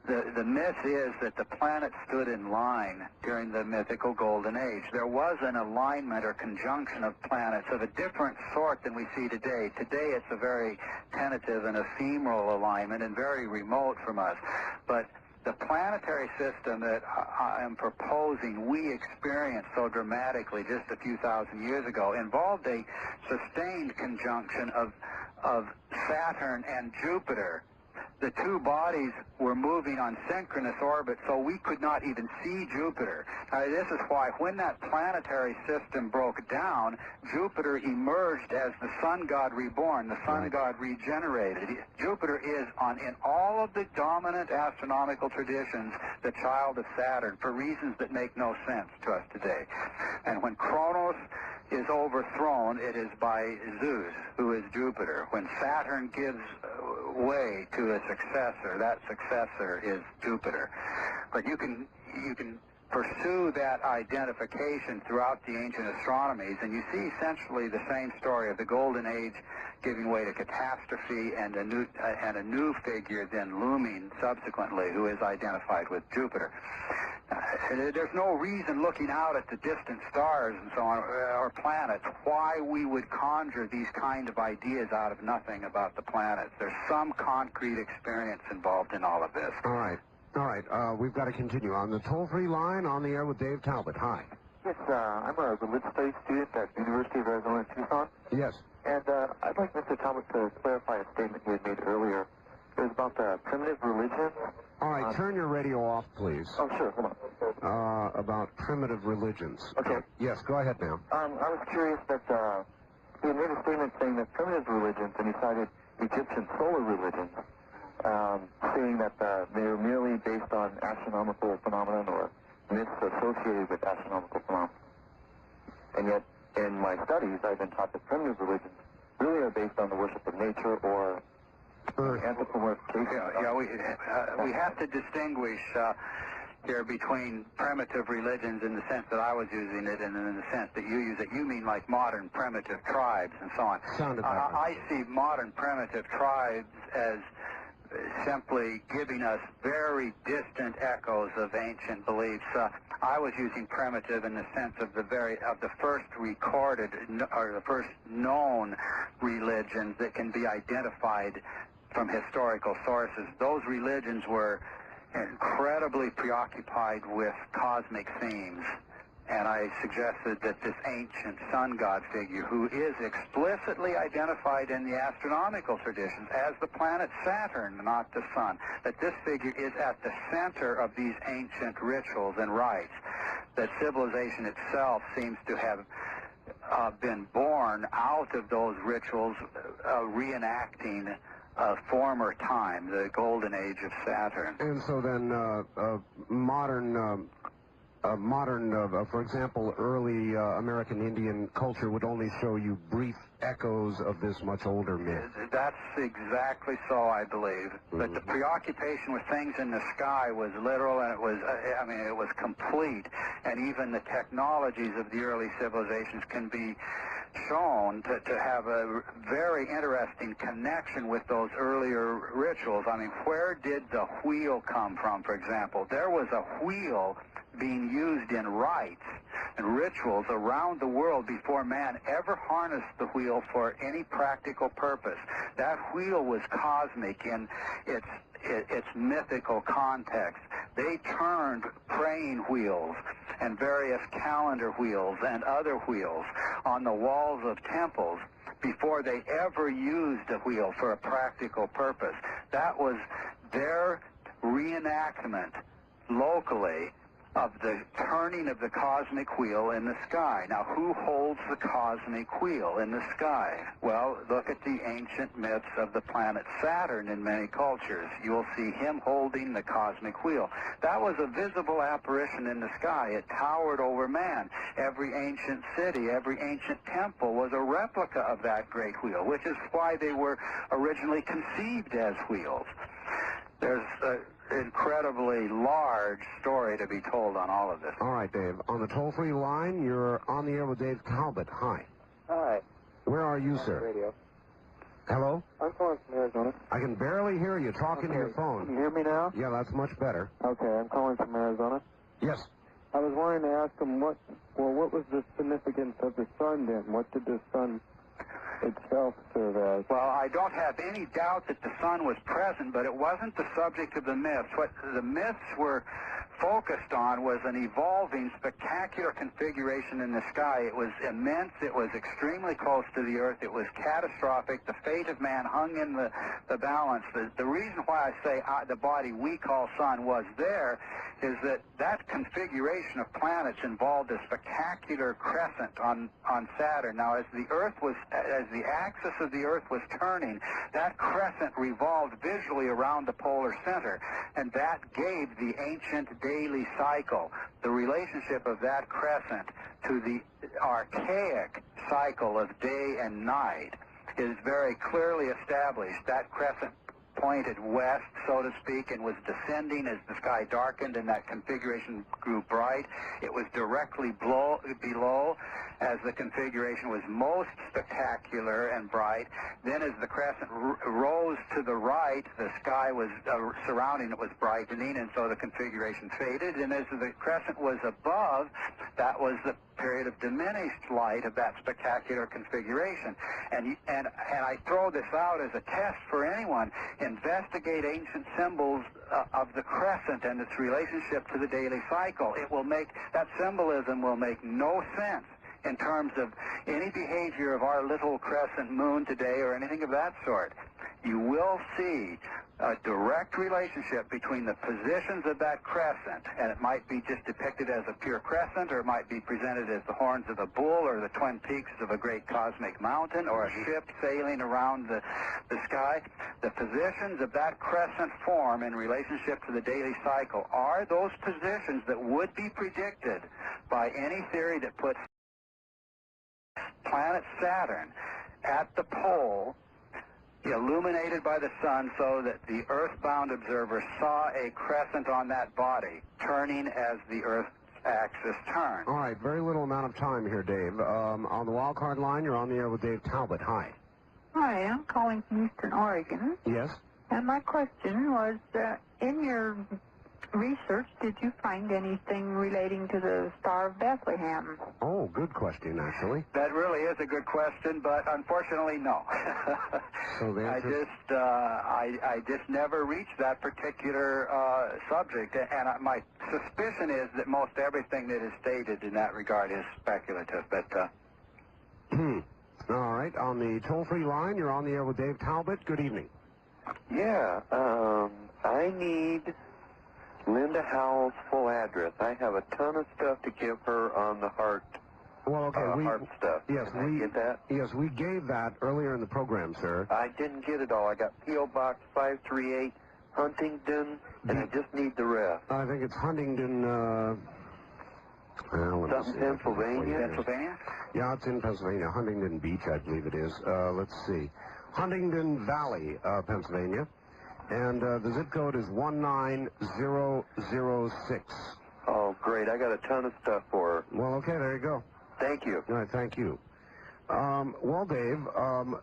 The myth is that the planet stood in line during the mythical Golden Age. There was an alignment or conjunction of planets of a different sort than we see today. Today it's a very tentative and ephemeral alignment and very remote from us. But the planetary system that I am proposing we experienced so dramatically just a few thousand years ago involved a sustained conjunction of Saturn and Jupiter. The two bodies were moving on synchronous orbits, so we could not even see Jupiter. This is why when that planetary system broke down, Jupiter emerged as the sun god reborn, the sun god regenerated. Jupiter is, in all of the dominant astronomical traditions, the child of Saturn for reasons that make no sense to us today. And when Kronos is overthrown, it is by Zeus, who is Jupiter. When Saturn gives way to a successor, that successor is Jupiter. But you can pursue that identification throughout the ancient astronomies, and you see essentially the same story of the Golden Age giving way to catastrophe and a new figure then looming subsequently who is identified with Jupiter. There's no reason looking out at the distant stars and so on, or planets, why we would conjure these kind of ideas out of nothing about the planets. There's some concrete experience involved in all of this. All right. We've got to continue. On the toll-free line, on the air with Dave Talbot. Hi. Yes, I'm a religious studies student at the University of Arizona in Tucson. Yes. And I'd like Mr. Talbot to clarify a statement he had made earlier. It was about the primitive religions. All right, turn your radio off, please. Oh, sure, hold on. About primitive religions. Okay. Yes, go ahead now. I was curious that he had made a statement saying that primitive religions, and he cited Egyptian solar religions, saying that they were merely based on astronomical phenomenon or myths associated with astronomical phenomena. And yet, in my studies, I've been taught that primitive religions really are based on the worship of nature or anthropomorphication. We have to distinguish here between primitive religions in the sense that I was using it and in the sense that you use it. You mean like modern primitive tribes and so on. I see modern primitive tribes as simply giving us very distant echoes of ancient beliefs. I was using primitive in the sense of the first recorded or the first known religions that can be identified from historical sources. Those religions were incredibly preoccupied with cosmic themes. And I suggested that this ancient sun god figure, who is explicitly identified in the astronomical traditions as the planet Saturn, not the sun, that this figure is at the center of these ancient rituals and rites, that civilization itself seems to have been born out of those rituals, reenacting a former time, the golden age of Saturn. And so then for example, early American Indian culture would only show you brief echoes of this much older myth. That's exactly so, I believe. But the preoccupation with things in the sky was literal, and it was, it was complete. And even the technologies of the early civilizations can be shown to have a very interesting connection with those earlier rituals. I mean, where did the wheel come from, for example? There was a wheel being used in rites and rituals around the world before man ever harnessed the wheel for any practical purpose. That wheel was cosmic in its mythical context. They turned praying wheels and various calendar wheels and other wheels on the walls of temples before they ever used a wheel for a practical purpose. That was their reenactment locally of the turning of the cosmic wheel in the sky. Now, who holds the cosmic wheel in the sky? Well, look at the ancient myths of the planet Saturn in many cultures. You'll see him holding the cosmic wheel. That was a visible apparition in the sky. It towered over man. Every ancient city, every ancient temple was a replica of that great wheel, which is why they were originally conceived as wheels. There's incredibly large story to be told on all of this. All right, Dave. On the toll-free line, you're on the air with Dave Talbet. Hi. Hi. Where are you, sir? Radio. Hello? I'm calling from Arizona. I can barely hear you talking to your phone. Can you hear me now? Yeah, that's much better. Okay, I'm calling from Arizona. Yes. I was wanting to ask him what was the significance of the sun then? What did the sun itself serve as? Well, I don't have any doubt that the sun was present, but it wasn't the subject of the myths. What the myths were focused on was an evolving, spectacular configuration in the sky. It was immense. It was extremely close to the Earth. It was catastrophic. The fate of man hung in the balance. The reason why I say the body we call sun was there is that configuration of planets involved a spectacular crescent on Saturn. Now, as the axis of the Earth was turning, that crescent revolved visually around the polar center, and that gave the ancient daily cycle. The relationship of that crescent to the archaic cycle of day and night is very clearly established. That crescent pointed west, so to speak, and was descending as the sky darkened and that configuration grew bright. It was directly below as the configuration was most spectacular and bright. Then as the crescent rose to the right, the sky was surrounding it was brightening, and so the configuration faded. And as the crescent was above, that was the period of diminished light of that spectacular configuration. And I throw this out as a test for anyone. Investigate ancient symbols of the crescent and its relationship to the daily cycle. That symbolism will make no sense in terms of any behavior of our little crescent moon today or anything of that sort. You will see a direct relationship between the positions of that crescent, and it might be just depicted as a pure crescent, or it might be presented as the horns of a bull or the twin peaks of a great cosmic mountain or a ship sailing around the sky. The positions of that crescent form in relationship to the daily cycle are those positions that would be predicted by any theory that puts planet Saturn at the pole, illuminated by the sun, so that the earthbound observer saw a crescent on that body turning as the Earth's axis turned. All right, very little amount of time here, Dave. On the wild card line, you're on the air with Dave Talbot. Hi. Hi, I'm calling from Eastern Oregon. Yes? And my question was, in your research, did you find anything relating to the Star of Bethlehem? Oh, good question, actually. That really is a good question, but unfortunately, no. So the answer... I just never reached that particular subject, and my suspicion is that most everything that is stated in that regard is speculative, but... All right, on the toll-free line, you're on the air with Dave Talbot. Good evening. Yeah, I need Linda Howell's full address. I have a ton of stuff to give her on the heart Well, okay, HAARP stuff. Yes, Did I get that? Yes, we gave that earlier in the program, sir. I didn't get it all. I got P.O. Box 538, Huntington, and I just need the rest. I think it's Huntington, Something Pennsylvania? Pennsylvania? Yeah, it's in Pennsylvania. Huntington Beach, I believe it is. Let's see. Huntington Valley, Pennsylvania. And the zip code is 19006. Oh, great. I got a ton of stuff for her. Well, okay, there you go. Thank you. All right, thank you. Well, Dave,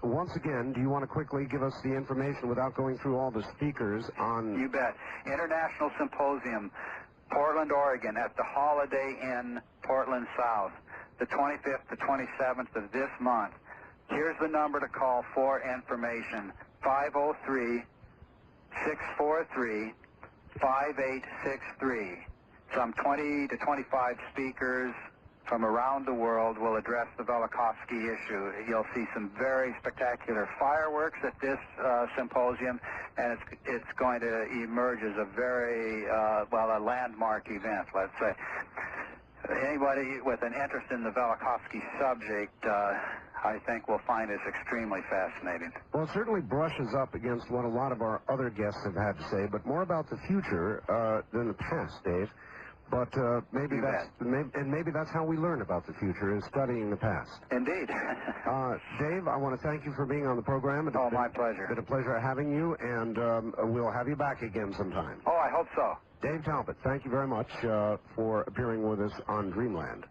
once again, do you want to quickly give us the information without going through all the speakers on... You bet. International Symposium, Portland, Oregon, at the Holiday Inn, Portland South, the 25th to 27th of this month. Here's the number to call for information, 503-643-5863. Some 20 to 25 speakers from around the world will address the Velikovsky issue. You'll see some very spectacular fireworks at this symposium, and it's going to emerge as a very, a landmark event, let's say. Anybody with an interest in the Velikovsky subject, I think will find this extremely fascinating. Well, it certainly brushes up against what a lot of our other guests have had to say, but more about the future than the past, Dave. But maybe that's how we learn about the future, is studying the past. Indeed. Dave, I want to thank you for being on the program. My pleasure. It's been a pleasure having you, and we'll have you back again sometime. Oh, I hope so. Dave Talbot, thank you very much for appearing with us on Dreamland.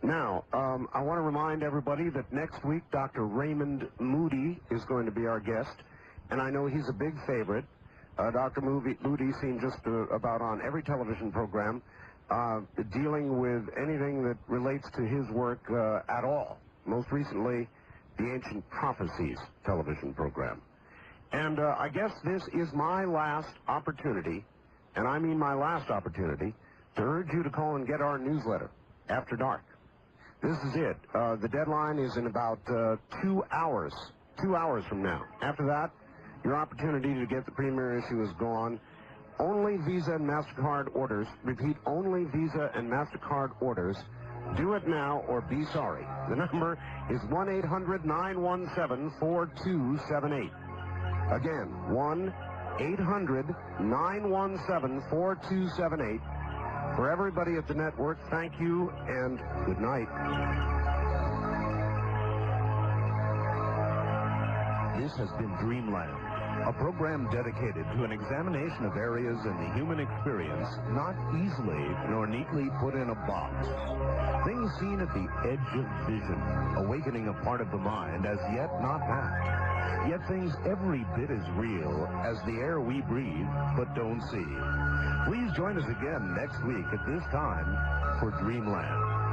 Now, I want to remind everybody that next week, Dr. Raymond Moody is going to be our guest, and I know he's a big favorite. Dr. Moody seen just about on every television program, dealing with anything that relates to his work at all. Most recently, the Ancient Prophecies television program. And I guess this is my last opportunity, and I mean my last opportunity, to urge you to call and get our newsletter, After Dark. This is it. The deadline is in about 2 hours. 2 hours from now. After that, your opportunity to get the premier issue is gone. Only Visa and MasterCard orders. Repeat, only Visa and MasterCard orders. Do it now or be sorry. The number is 1-800-917-4278. Again, 1-800-917-4278. For everybody at the network, thank you and good night. This has been Dreamland, a program dedicated to an examination of areas in the human experience not easily nor neatly put in a box. Things seen at the edge of vision, awakening a part of the mind as yet not hacked. Yet things every bit as real as the air we breathe but don't see. Please join us again next week at this time for Dreamland.